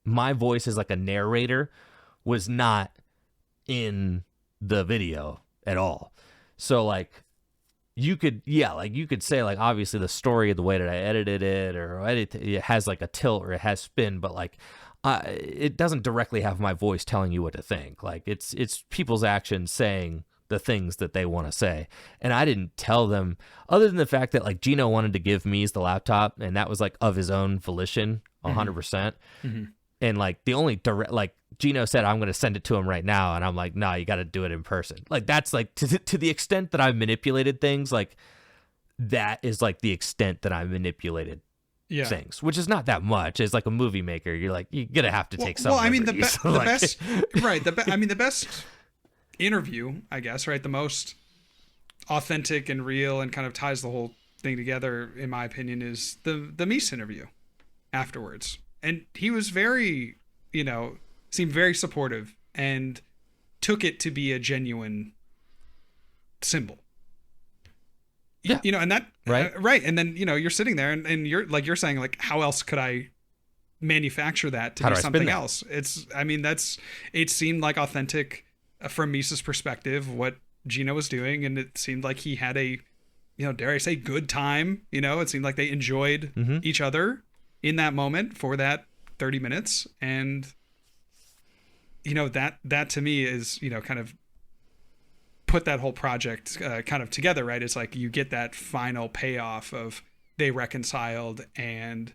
my voice as like a narrator was not in the video at all. So like you could say like, obviously the story, the way that I edited it, or it has like a tilt or it has spin, but like it doesn't directly have my voice telling you what to think. Like it's people's actions saying the things that they want to say. And I didn't tell them, other than the fact that like Gino wanted to give Mies the laptop, and that was like of his own volition, 100%. Mm-hmm. And like the only direct, like Gino said, I'm going to send it to him right now. And I'm like, no, you got to do it in person. Like that's like to the extent that I've manipulated things, like that is like the extent that I manipulated things, which is not that much. As like a movie maker, you're like, you're going to have to take some. Well, I mean, the best, right. I mean, the best interview, I guess, right. The most authentic and real and kind of ties the whole thing together, in my opinion, is the Mies interview afterwards. And he was very, you know, seemed very supportive and took it to be a genuine symbol. Yeah. You know, and that, right. Right. And then, you know, you're sitting there and you're like, you're saying like, how else could I manufacture that to be something else? It seemed like authentic from Mises' perspective, what Gino was doing. And it seemed like he had a, you know, dare I say, good time. You know, it seemed like they enjoyed each other in that moment for that 30 minutes. And, you know, that to me is, you know, kind of put that whole project kind of together, right? It's like you get that final payoff of they reconciled and,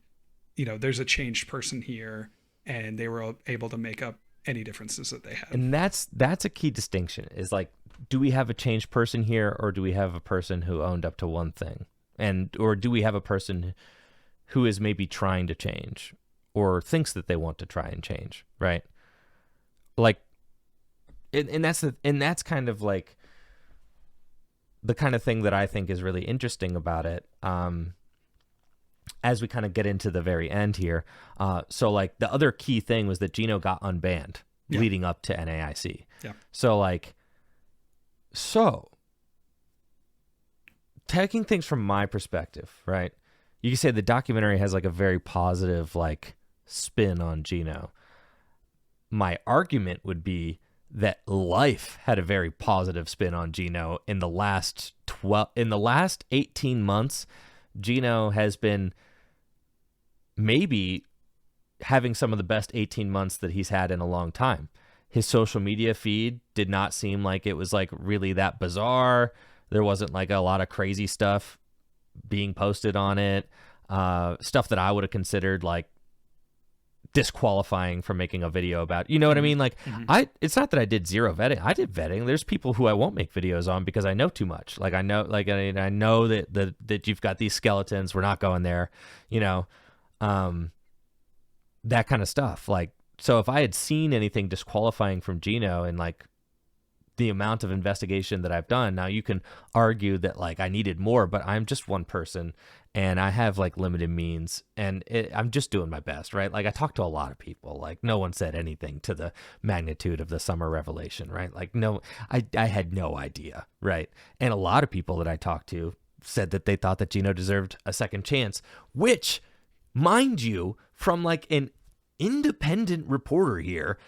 you know, there's a changed person here and they were able to make up any differences that they had. And that's a key distinction, is like, do we have a changed person here, or do we have a person who owned up to one thing? or do we have a person who is maybe trying to change or thinks that they want to try and change, right? Like, and that's kind of like the kind of thing that I think is really interesting about it. As we kind of get into the very end here. So like the other key thing was that Gino got unbanned leading up to NAIC. Yeah. So taking things from my perspective, right? You can say the documentary has like a very positive like spin on Gino. My argument would be that life had a very positive spin on Gino in the last 18 months. Gino has been maybe having some of the best 18 months that he's had in a long time. His social media feed did not seem like it was like really that bizarre. There wasn't like a lot of crazy stuff being posted on it. Stuff that I would have considered like disqualifying from making a video about, you know what I mean? Like it's not that I did zero vetting. I did vetting. There's people who I won't make videos on because I know too much. Like I know that you've got these skeletons. We're not going there, you know, that kind of stuff. Like, so if I had seen anything disqualifying from Gino and like the amount of investigation that I've done, now you can argue that like I needed more, but I'm just one person and I have like limited means and I'm just doing my best, right? Like I talked to a lot of people, like no one said anything to the magnitude of the summer revelation, right? Like no, I had no idea, right? And a lot of people that I talked to said that they thought that Gino deserved a second chance, which, mind you, from like an independent reporter here,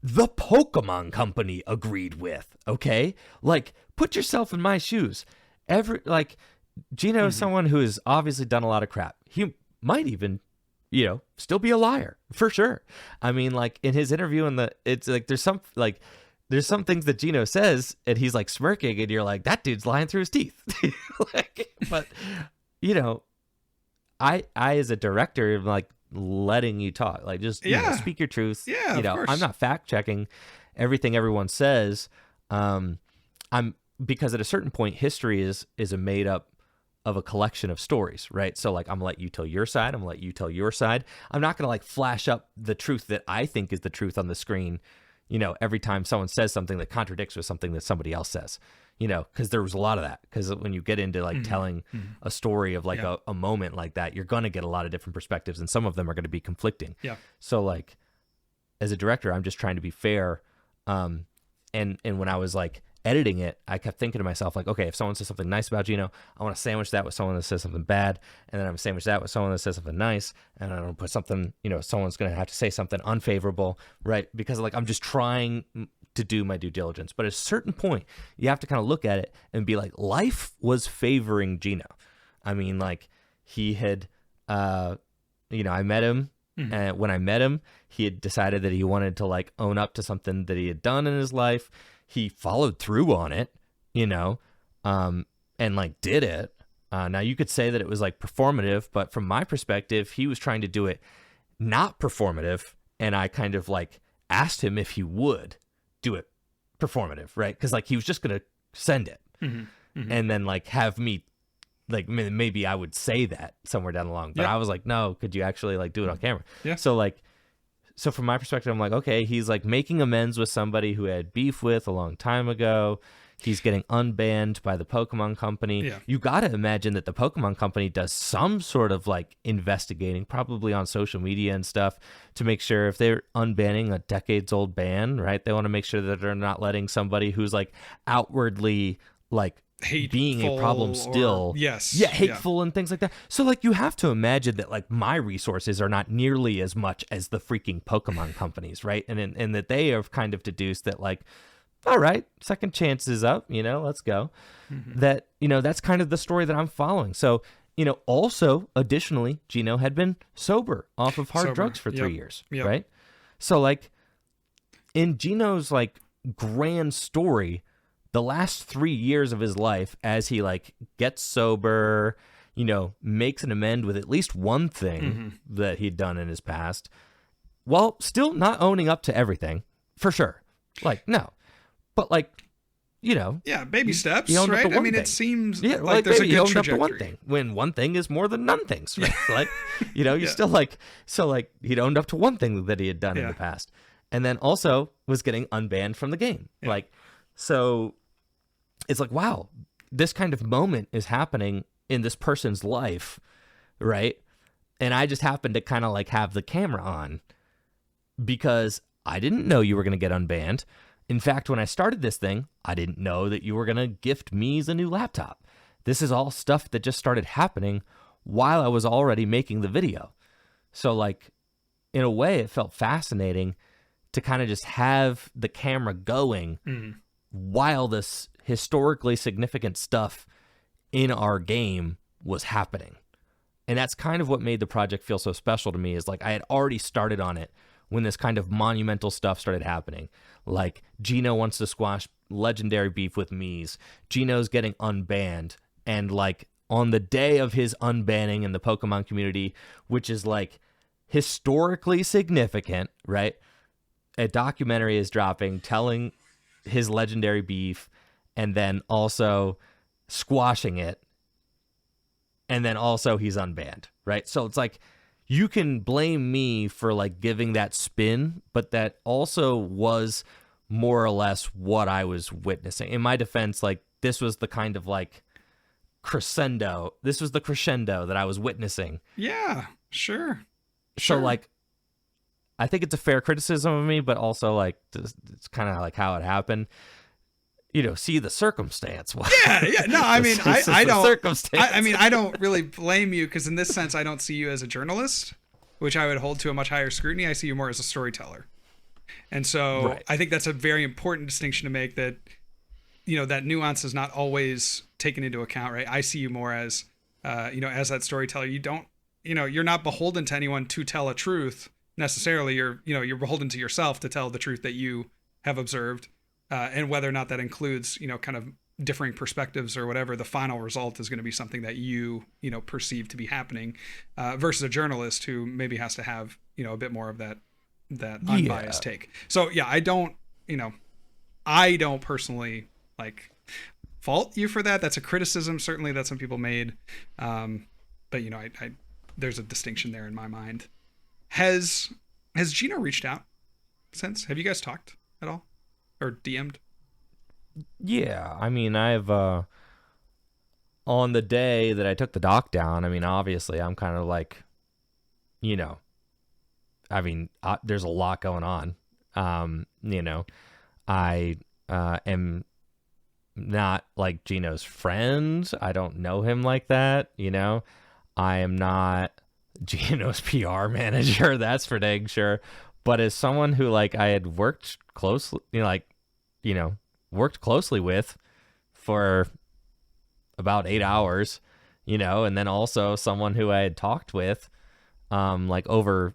the Pokemon Company agreed with, okay? Like, put yourself in my shoes. Gino is someone who has obviously done a lot of crap. He might even, you know, still be a liar, for sure. I mean, like, in his interview, it's like, there's some things that Gino says, and he's, like, smirking, and you're like, that dude's lying through his teeth. But, you know, I as a director, am, like, letting you talk, like just you know, speak your truth. Yeah, you know, I'm not fact checking everything everyone says. I'm because at a certain point, history is a made up of a collection of stories, right? So like I'm gonna let you tell your side. I'm gonna let you tell your side. I'm not gonna like flash up the truth that I think is the truth on the screen, you know, every time someone says something that contradicts with something that somebody else says. You know, because there was a lot of that. Because when you get into like telling a story of like a moment like that, you're going to get a lot of different perspectives, and some of them are going to be conflicting. Yeah. So like, as a director, I'm just trying to be fair. And when I was like editing it, I kept thinking to myself like, okay, if someone says something nice about Gino, I want to sandwich that with someone that says something bad, and then I'm gonna sandwich that with someone that says something nice, and I'm gonna put something, you know, someone's gonna have to say something unfavorable, right? Because like I'm just trying to do my due diligence. But at a certain point, you have to kind of look at it and be like, life was favoring Gino. I mean, like he had, you know, I met him. And when I met him, he had decided that he wanted to like own up to something that he had done in his life. He followed through on it, you know, and like did it. Now you could say that it was like performative, but from my perspective, he was trying to do it not performative. And I kind of like asked him if he would do it performative, right? Because like he was just gonna send it and then like have me like maybe I would say that somewhere down the line, but I was like, no, could you actually like do it on camera? So from my perspective, I'm like, okay, he's like making amends with somebody who had beef with a long time ago. He's getting unbanned by the Pokemon Company. You got to imagine that the Pokemon Company does some sort of like investigating, probably on social media and stuff, to make sure if they're unbanning a decades-old ban, right? They want to make sure that they're not letting somebody who's like outwardly like hateful, being a problem still. Hateful and things like that. So like you have to imagine that like my resources are not nearly as much as the freaking Pokemon companies, right? And that they have kind of deduced that like, all right, second chance is up, you know, let's go. That, you know, that's kind of the story that I'm following. So, you know, also, additionally, Gino had been sober off of hard drugs for 3 years, right? So, like, in Gino's, like, grand story, the last 3 years of his life, as he, like, gets sober, you know, makes an amend with at least one thing that he'd done in his past, while still not owning up to everything, for sure. Like, no. But, like, Yeah, baby steps, he owned up right? to one thing. It seems like there's a good he owned trajectory. Up to one thing, when one thing is more than none things, right? Like, you still he'd owned up to one thing that he had done in the past, and then also was getting unbanned from the game. So it's like, wow, this kind of moment is happening in this person's life, right? And I just happened to kind of like have the camera on because I didn't know you were going to get unbanned. In fact, when I started this thing, I didn't know that you were going to gift me a new laptop. This is all stuff that just started happening while I was already making the video. So like, in a way, it felt fascinating to kind of just have the camera going while this historically significant stuff in our game was happening. And that's kind of what made the project feel so special to me, is like I had already started on it when this kind of monumental stuff started happening. Like Gino wants to squash legendary beef with Mies. Gino's getting unbanned. And like on the day of his unbanning in the Pokemon community, which is like historically significant, right? A documentary is dropping telling his legendary beef and then also squashing it. And then also he's unbanned, right? So it's like, you can blame me for like giving that spin, but that also was more or less what I was witnessing. In my defense, like this was the kind of like crescendo. This was the crescendo that I was witnessing. Yeah, sure. So like, I think it's a fair criticism of me, but also like it's kind of like how it happened. See the circumstance. Yeah. No, I mean, I don't. Circumstance. I mean, I don't really blame you, because in this sense, I don't see you as a journalist, which I would hold to a much higher scrutiny. I see you more as a storyteller, and so I think that's a very important distinction to make. That that nuance is not always taken into account, right? I see you more as as that storyteller. You don't, you're not beholden to anyone to tell a truth necessarily. You're beholden to yourself to tell the truth that you have observed. And whether or not that includes, kind of differing perspectives or whatever, the final result is going to be something that you perceive to be happening, versus a journalist who maybe has to have, a bit more of that unbiased take. So yeah, I don't personally like fault you for that. That's a criticism certainly that some people made, but I there's a distinction there in my mind. Has Gino reached out since? Have you guys talked at all? Or DM'd? Yeah, I mean, I've on the day that I took the doc down, I mean, obviously I'm kind of like, I mean, there's a lot going on. I am not like Gino's friend. I don't know him like that, I am not Gino's PR manager, that's for dang sure. But as someone who like I had worked closely, worked closely with for about 8 hours, and then also someone who I had talked with, like over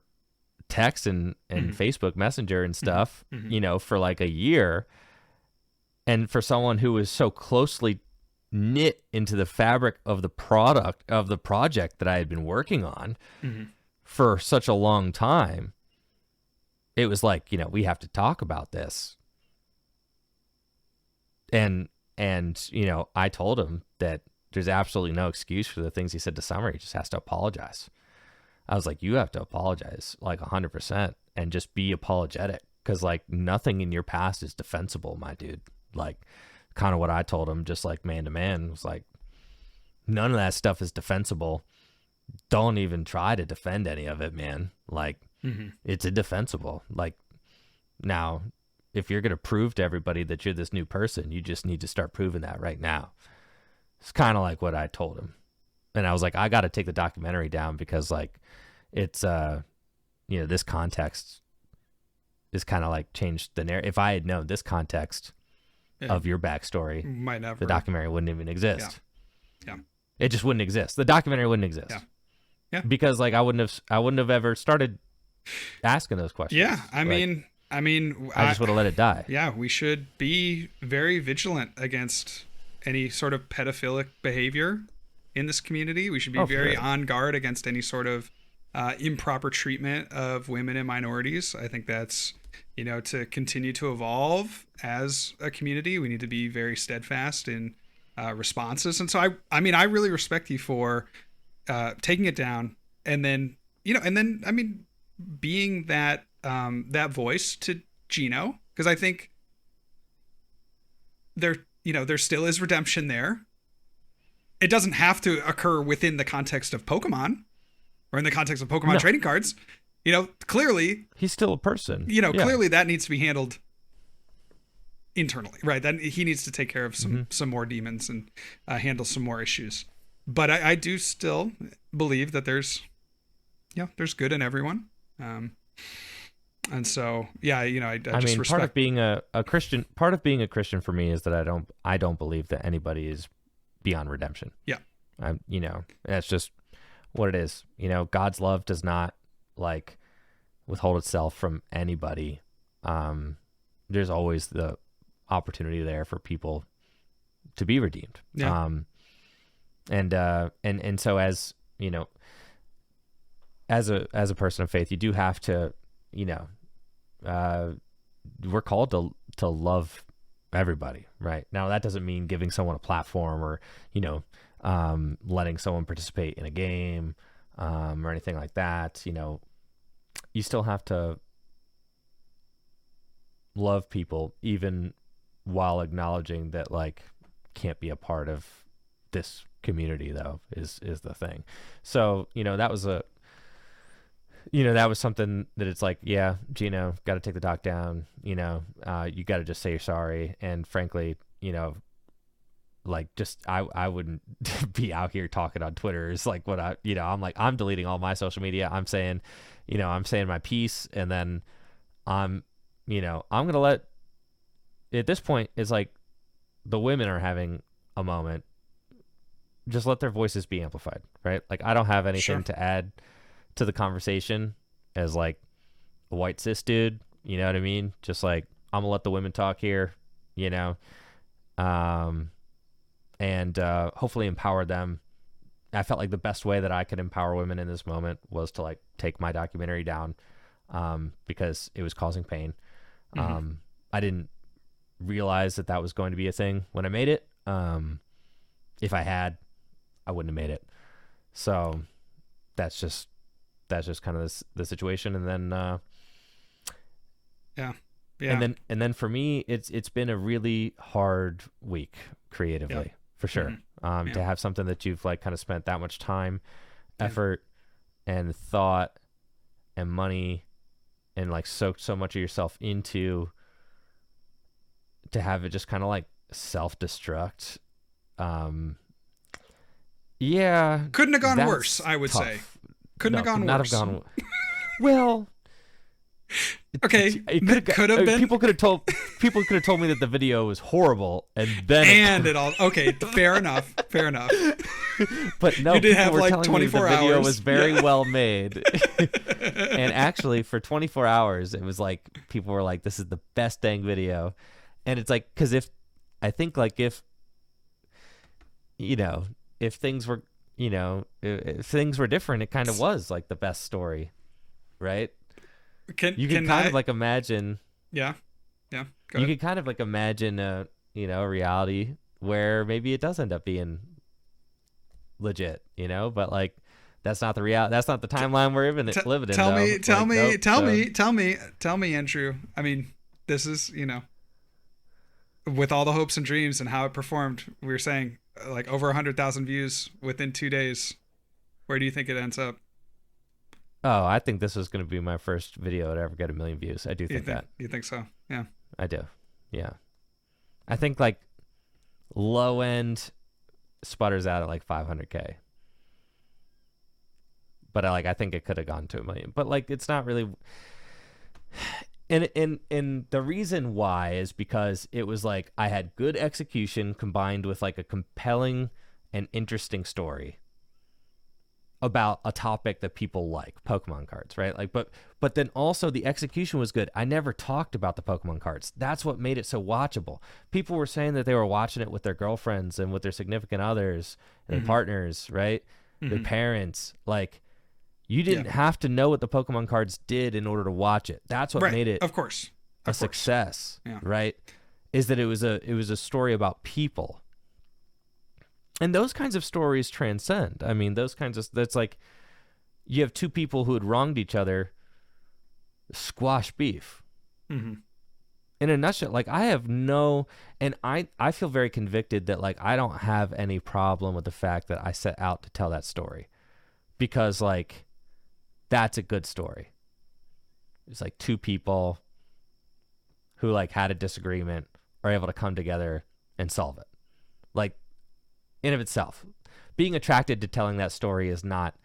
text and Facebook Messenger and stuff, for like a year. And for someone who was so closely knit into the fabric of the project that I had been working on for such a long time, it was like, we have to talk about this. And I told him that there's absolutely no excuse for the things he said to Summer. He just has to apologize. I was like, you have to apologize like 100% and just be apologetic, because like nothing in your past is defensible, my dude. Like kind of what I told him, just like man to man, was like, none of that stuff is defensible. Don't even try to defend any of it, man. Like it's indefensible. Like now, if you're going to prove to everybody that you're this new person, you just need to start proving that right now. It's kind of like what I told him. And I was like, I got to take the documentary down because like it's, this context is kind of like changed the narrative. If I had known this context of your backstory, might never. The documentary wouldn't even exist. Yeah. It just wouldn't exist. The documentary wouldn't exist. Yeah. Because like I wouldn't have ever started asking those questions. Yeah. I mean, I just would have let it die. Yeah, we should be very vigilant against any sort of pedophilic behavior in this community. We should be very on guard against any sort of improper treatment of women and minorities. I think that's, to continue to evolve as a community, we need to be very steadfast in responses. And so I mean, I really respect you for taking it down, and then, being that that voice to Gino, because I think there still is redemption there. It doesn't have to occur within the context of Pokemon or in the context of Pokemon trading cards. Clearly he's still a person. Clearly that needs to be handled internally, right? Then he needs to take care of some more demons and handle some more issues. But I do still believe that there's good in everyone. And so, I just respect. Part of being a Christian, for me is that I don't believe that anybody is beyond redemption. Yeah. That's just what it is. God's love does not withhold itself from anybody. There's always the opportunity there for people to be redeemed. Yeah. And so as a person of faith, you do have to, we're called to love everybody, right? Now that doesn't mean giving someone a platform or, letting someone participate in a game, or anything like that. You still have to love people even while acknowledging that can't be a part of this community though is the thing. So, that was that was something that it's Gino, got to take the doc down, you got to just say you're sorry. And frankly, I wouldn't be out here talking on Twitter. It's what I'm deleting all my social media. I'm saying my piece, and then I'm going to let, at this point, it's the women are having a moment. Just let their voices be amplified, right? I don't have anything to add to the conversation as a white cis dude, you know what I mean? Just I'm gonna let the women talk here, and hopefully empower them. I felt the best way that I could empower women in this moment was to take my documentary down, because it was causing pain. I didn't realize that was going to be a thing when I made it. If I had, I wouldn't have made it. So that's just kind of the situation. And then yeah. And then for me, it's been a really hard week creatively, for sure. To have something that you've kind of spent that much time, effort, and thought and money and soaked so much of yourself into, to have it just kind of self-destruct. Couldn't have gone worse, I would say. Couldn't have gone worse. Well, okay, it could have been. People could have told me that the video was horrible, and then it all. Okay, fair enough. But no, you did have were telling 24 me the video hours. was very well made. And actually, for 24 hours, it was people were "This is the best dang video," and it's because if things were, if things were different, it kind of was the best story, right? You can kind of imagine. Yeah. You could kind of imagine a reality where maybe it does end up being legit, but that's not the reality. That's not the timeline we're living in. Tell me, Andrew. I mean, this is with all the hopes and dreams and how it performed. We were saying over 100,000 views within 2 days. Where do you think it ends up? Oh, I think this is going to be my first video to ever get 1 million views. I do think that. You think so? Yeah. I do. Yeah. I think low end sputters out at 500K. But I think it could have gone to 1 million. But it's not really. And the reason why is because it was I had good execution combined with a compelling and interesting story about a topic that people like, Pokemon cards, right? But then also the execution was good. I never talked about the Pokemon cards. That's what made it so watchable. People were saying that they were watching it with their girlfriends and with their significant others and their partners, right? Their parents. You didn't have to know what the Pokemon cards did in order to watch it. That's what made it of course. a success, yeah. right? Is that it was a story about people. And those kinds of stories transcend. I mean, that's like, you have two people who had wronged each other, squash beef. Mm-hmm. In a nutshell, like, I have and I feel very convicted that, like, I don't have any problem with the fact that I set out to tell that story, because, like, that's a good story. It's like two people who, like, had a disagreement are able to come together and solve it. Like, in of itself, being attracted to telling that story is not,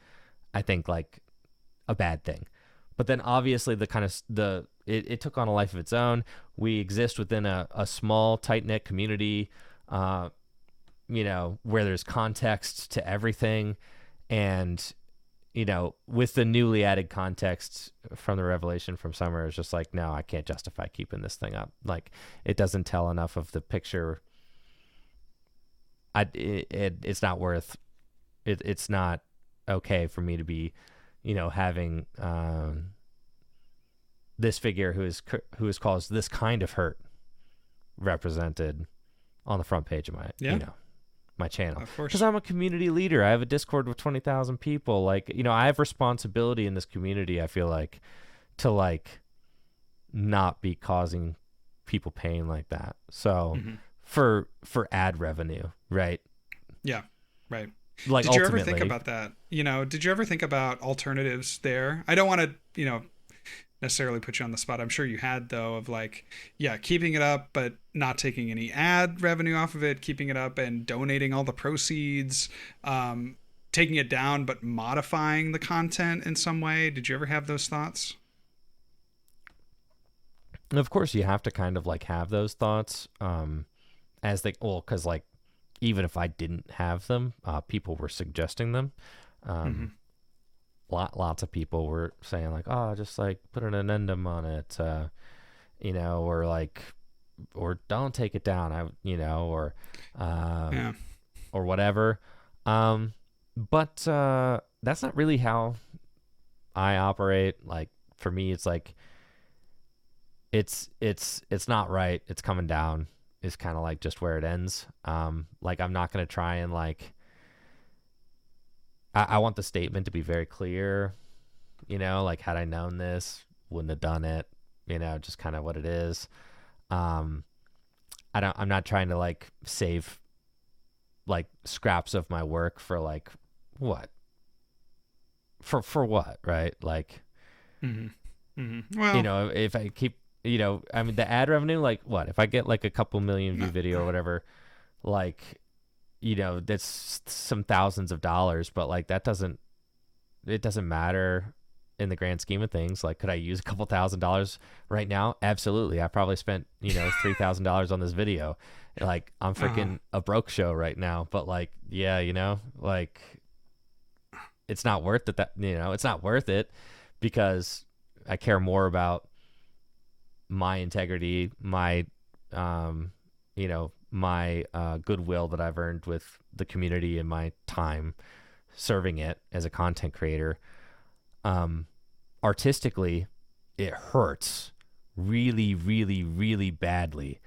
I think, like, a bad thing. But then obviously it took on a life of its own. We exist within a small, tight-knit community, where there's context to everything. And, with the newly added context from the revelation from Summer, it's just like, no, I can't justify keeping this thing up. Like, it doesn't tell enough of the picture. It's not worth it. It's not okay for me to be, having this figure who has caused this kind of hurt represented on the front page of my my channel. Of course, because I'm a community leader. I have a Discord with 20,000 people. Like, I have responsibility in this community. I feel like to, like, not be causing people pain like that. So for ad revenue, right? Yeah, right. Like, did you ever think about that? Did you ever think about alternatives there? I don't want to, necessarily put you on the spot. I'm sure you had, though, of, like, keeping it up, but not taking any ad revenue off of it, keeping it up and donating all the proceeds, taking it down, but modifying the content in some way. Did you ever have those thoughts? And of course, you have to kind of, like, have those thoughts, because, like, even if I didn't have them, people were suggesting them. Lots of people were saying, like, oh, just, like, put an addendum on it, or don't take it down, or whatever. But that's not really how I operate. Like, for me, it's like, it's not right. It's coming down. Is kind of, like, just where it ends. Like, I'm not going to try and, like, I want the statement to be very clear, like, had I known this, wouldn't have done it, just kind of what it is. I'm not trying to, like, save, like, scraps of my work for, like, what? For what, right? Like, Well, if I keep, I mean, the ad revenue, like, what? If I get, like, a couple million view video or whatever, like, that's some thousands of dollars, but, like, it doesn't matter in the grand scheme of things. Like, could I use a couple $1,000s right now? Absolutely. I probably spent, $3,000 on this video. Like, I'm freaking a broke show right now, but, like, like, it's not worth it. It's not worth it, because I care more about my integrity, my, my goodwill that I've earned with the community and my time serving it as a content creator. Artistically, it hurts really, really, really badly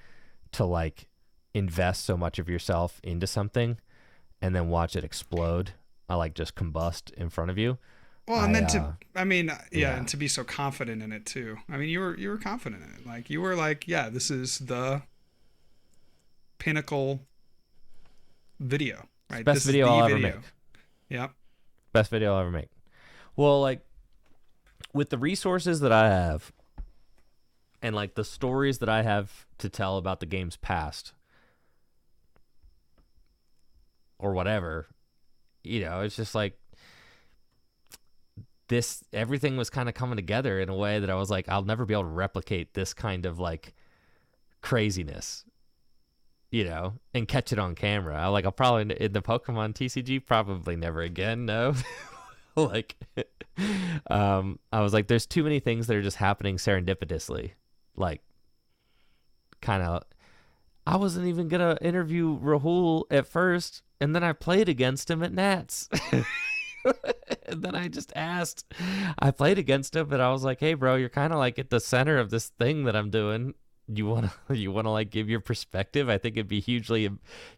to, like, invest so much of yourself into something and then watch it explode, like, just combust in front of you. Well, and then and to be so confident in it too. I mean, you were confident in it. Like, you were like, this is the pinnacle video, right? Best video I'll ever make. Yep. Best video I'll ever make. Well, like, with the resources that I have and, like, the stories that I have to tell about the game's past or whatever, it's just like, everything was kind of coming together in a way that I was like, I'll never be able to replicate this kind of, like, craziness, and catch it on camera. I'll probably, in the Pokemon TCG, probably never again. No. Like, I was like, there's too many things that are just happening serendipitously. Like, kind of, I wasn't even going to interview Rahul at first, and then I played against him at Nats. And then I played against him, and I was like, hey, bro, you're kind of like at the center of this thing that I'm doing. You want to like give your perspective? I think it'd be hugely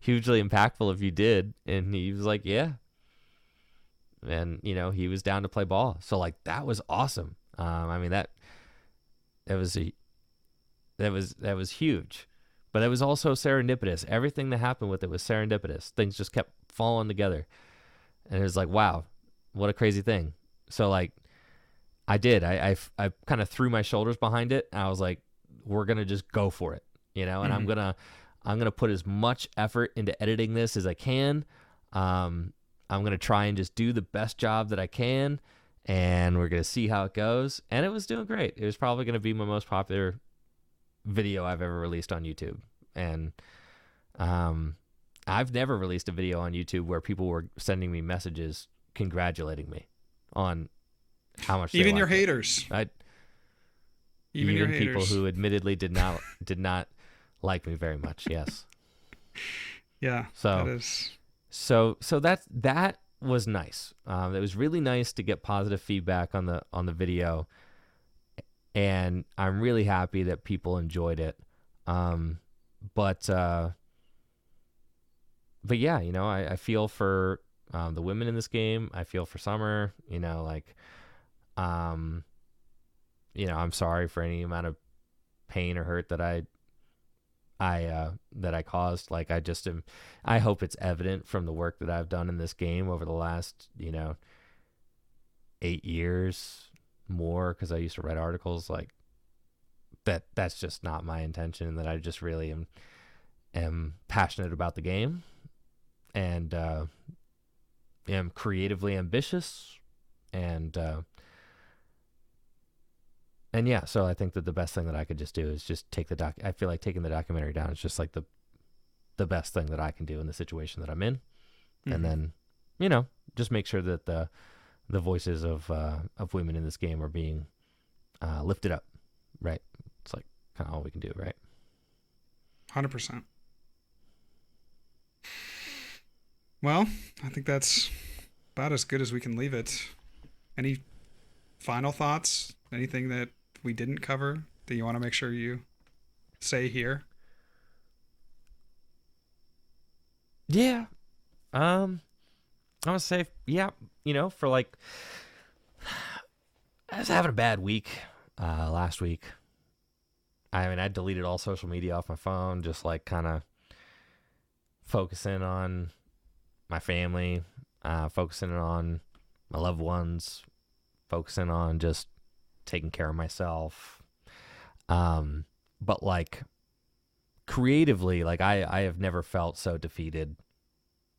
impactful if you did. And he was like, yeah. And, you know, he was down to play ball. So like, that was awesome. I mean, that was huge, but it was also serendipitous. Everything that happened with it was serendipitous. Things just kept falling together. And it was like, wow, what a crazy thing. So like, I kind of threw my shoulders behind it. And I was like, we're going to just go for it, you know, and I'm going to put as much effort into editing this as I can. I'm going to try and just do the best job that I can, and we're going to see how it goes. And it was doing great. It was probably going to be my most popular video I've ever released on YouTube. And I've never released a video on YouTube where people were sending me messages congratulating me on how much even they your liked it. haters. Even your people haters who admittedly did not like me very much. Yes. Yeah. So that was nice. It was really nice to get positive feedback on the video, and I'm really happy that people enjoyed it. But yeah, you know, I feel for the women in this game. I feel for Summer. You know, like, you know, I'm sorry for any amount of pain or hurt that I caused. Like, I hope it's evident from the work that I've done in this game over the last, you know, 8 years more, because I used to write articles, like, that's just not my intention, and that I just really am passionate about the game, and am creatively ambitious, and yeah, so I think that the best thing that I could just do is just take I feel like taking the documentary down is just like the best thing that I can do in the situation that I'm in. Mm-hmm. And then, you know, just make sure that the voices of women in this game are being lifted up, right? It's like kind of all we can do, right? 100%. Well, I think that's about as good as we can leave it. Any final thoughts? Anything that we didn't cover that you want to make sure you say here? Yeah. I would say, yeah, you know, for like, I was having a bad week last week. I mean, I deleted all social media off my phone, just like kind of focusing on my family, focusing on my loved ones, focusing on just taking care of myself. But like creatively, like I have never felt so defeated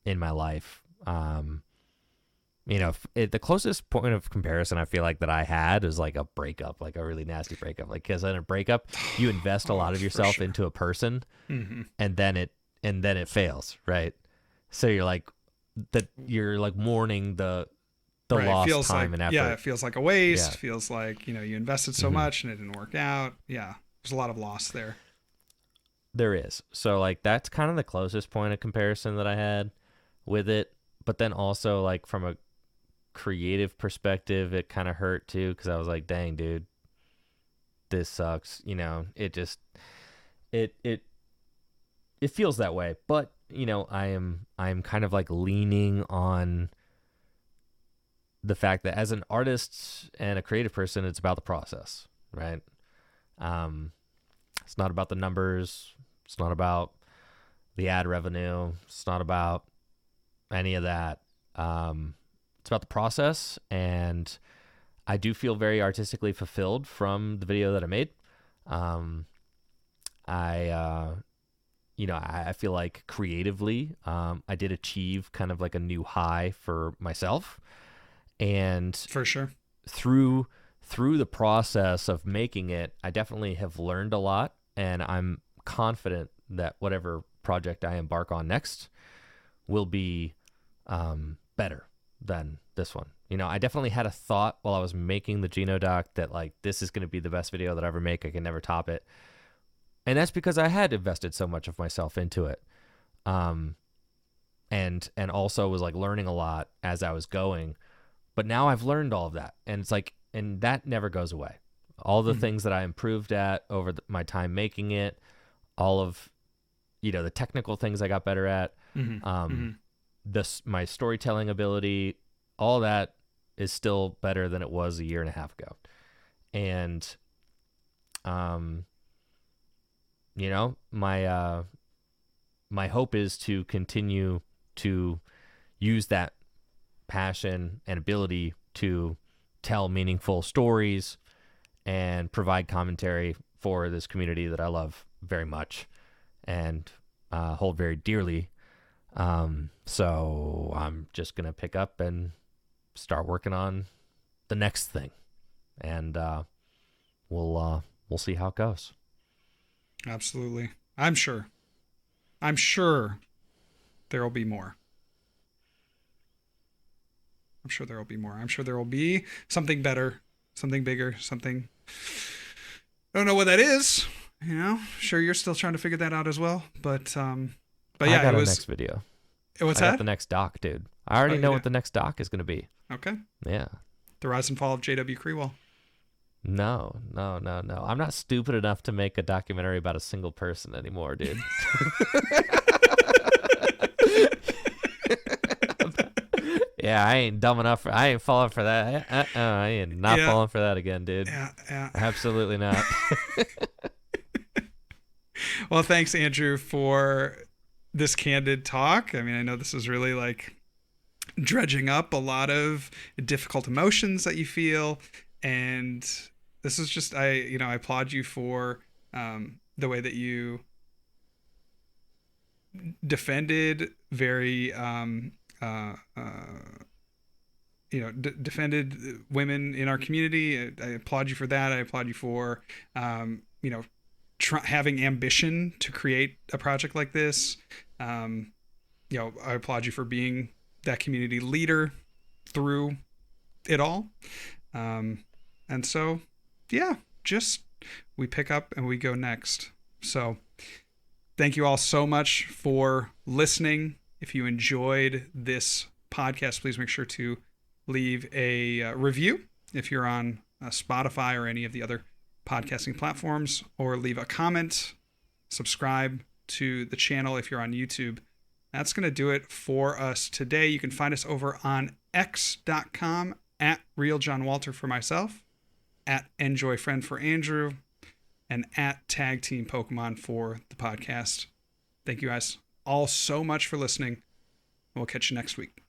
in my life. You know, the closest point of comparison I feel like that I had is like a breakup, like a really nasty breakup. Like, because in a breakup, you invest a lot of yourself into a person, mm-hmm. and then it fails, right? So you're like mourning the right. lost time and effort. Yeah, it feels like a waste. Yeah. Feels like, you know, you invested so mm-hmm. much and it didn't work out. Yeah, there's a lot of loss there. There is. So like that's kind of the closest point of comparison that I had with it. But then also like from a creative perspective, it kind of hurt too, because I was like, dang, dude, this sucks. You know, it just it feels that way. But you know, I'm kind of like leaning on the fact that as an artist and a creative person, it's about the process, right? It's not about the numbers. It's not about the ad revenue. It's not about any of that. It's about the process, and I do feel very artistically fulfilled from the video that I made. I feel like creatively, I did achieve kind of like a new high for myself. And for sure, through the process of making it, I definitely have learned a lot, and I'm confident that whatever project I embark on next will be better than this one. You know, I definitely had a thought while I was making the Gino doc that like, this is going to be the best video that I ever make. I can never top it. And that's because I had invested so much of myself into it. And also was like learning a lot as I was going. but now I've learned all of that, and it's like, and that never goes away. All the things that I improved at over my time making it, all of, the technical things I got better at, my storytelling ability, all that is still better than it was a year and a half ago. And, my hope is to continue to use that passion and ability to tell meaningful stories and provide commentary for this community that I love very much and hold very dearly. So I'm just going to pick up and start working on the next thing, and we'll see how it goes. Absolutely. I'm sure there will be more. I'm sure there will be more. I'm sure there will be something better, something bigger, something. I don't know what that is. Sure, you're still trying to figure that out as well. But yeah, I got a next video. What's I that? got the next doc, dude. I already know what the next doc is going to be. Okay. Yeah. The rise and fall of JW Kriewall. No. I'm not stupid enough to make a documentary about a single person anymore, dude. Yeah, I ain't dumb enough. I ain't falling for that. I ain't not falling for that again, dude. Yeah. Absolutely not. Well, thanks, Andrew, for this candid talk. I mean, I know this is really like dredging up a lot of difficult emotions that you feel, and this is just, I applaud you for the way that you defended very defended women in our community. I applaud you for that. I applaud you for having ambition to create a project like this. I applaud you for being that community leader through it all. And so, yeah, just we pick up and we go next. So thank you all so much for listening. If you enjoyed this podcast, please make sure to leave a review if you're on Spotify or any of the other podcasting platforms, or leave a comment, subscribe to the channel if you're on YouTube. That's going to do it for us today. You can find us over on x.com at RealJohnWalter for myself, at EnjoyFriend for Andrew, and at Tag Team Pokemon for the podcast. Thank you guys all so much for listening. We'll catch you next week.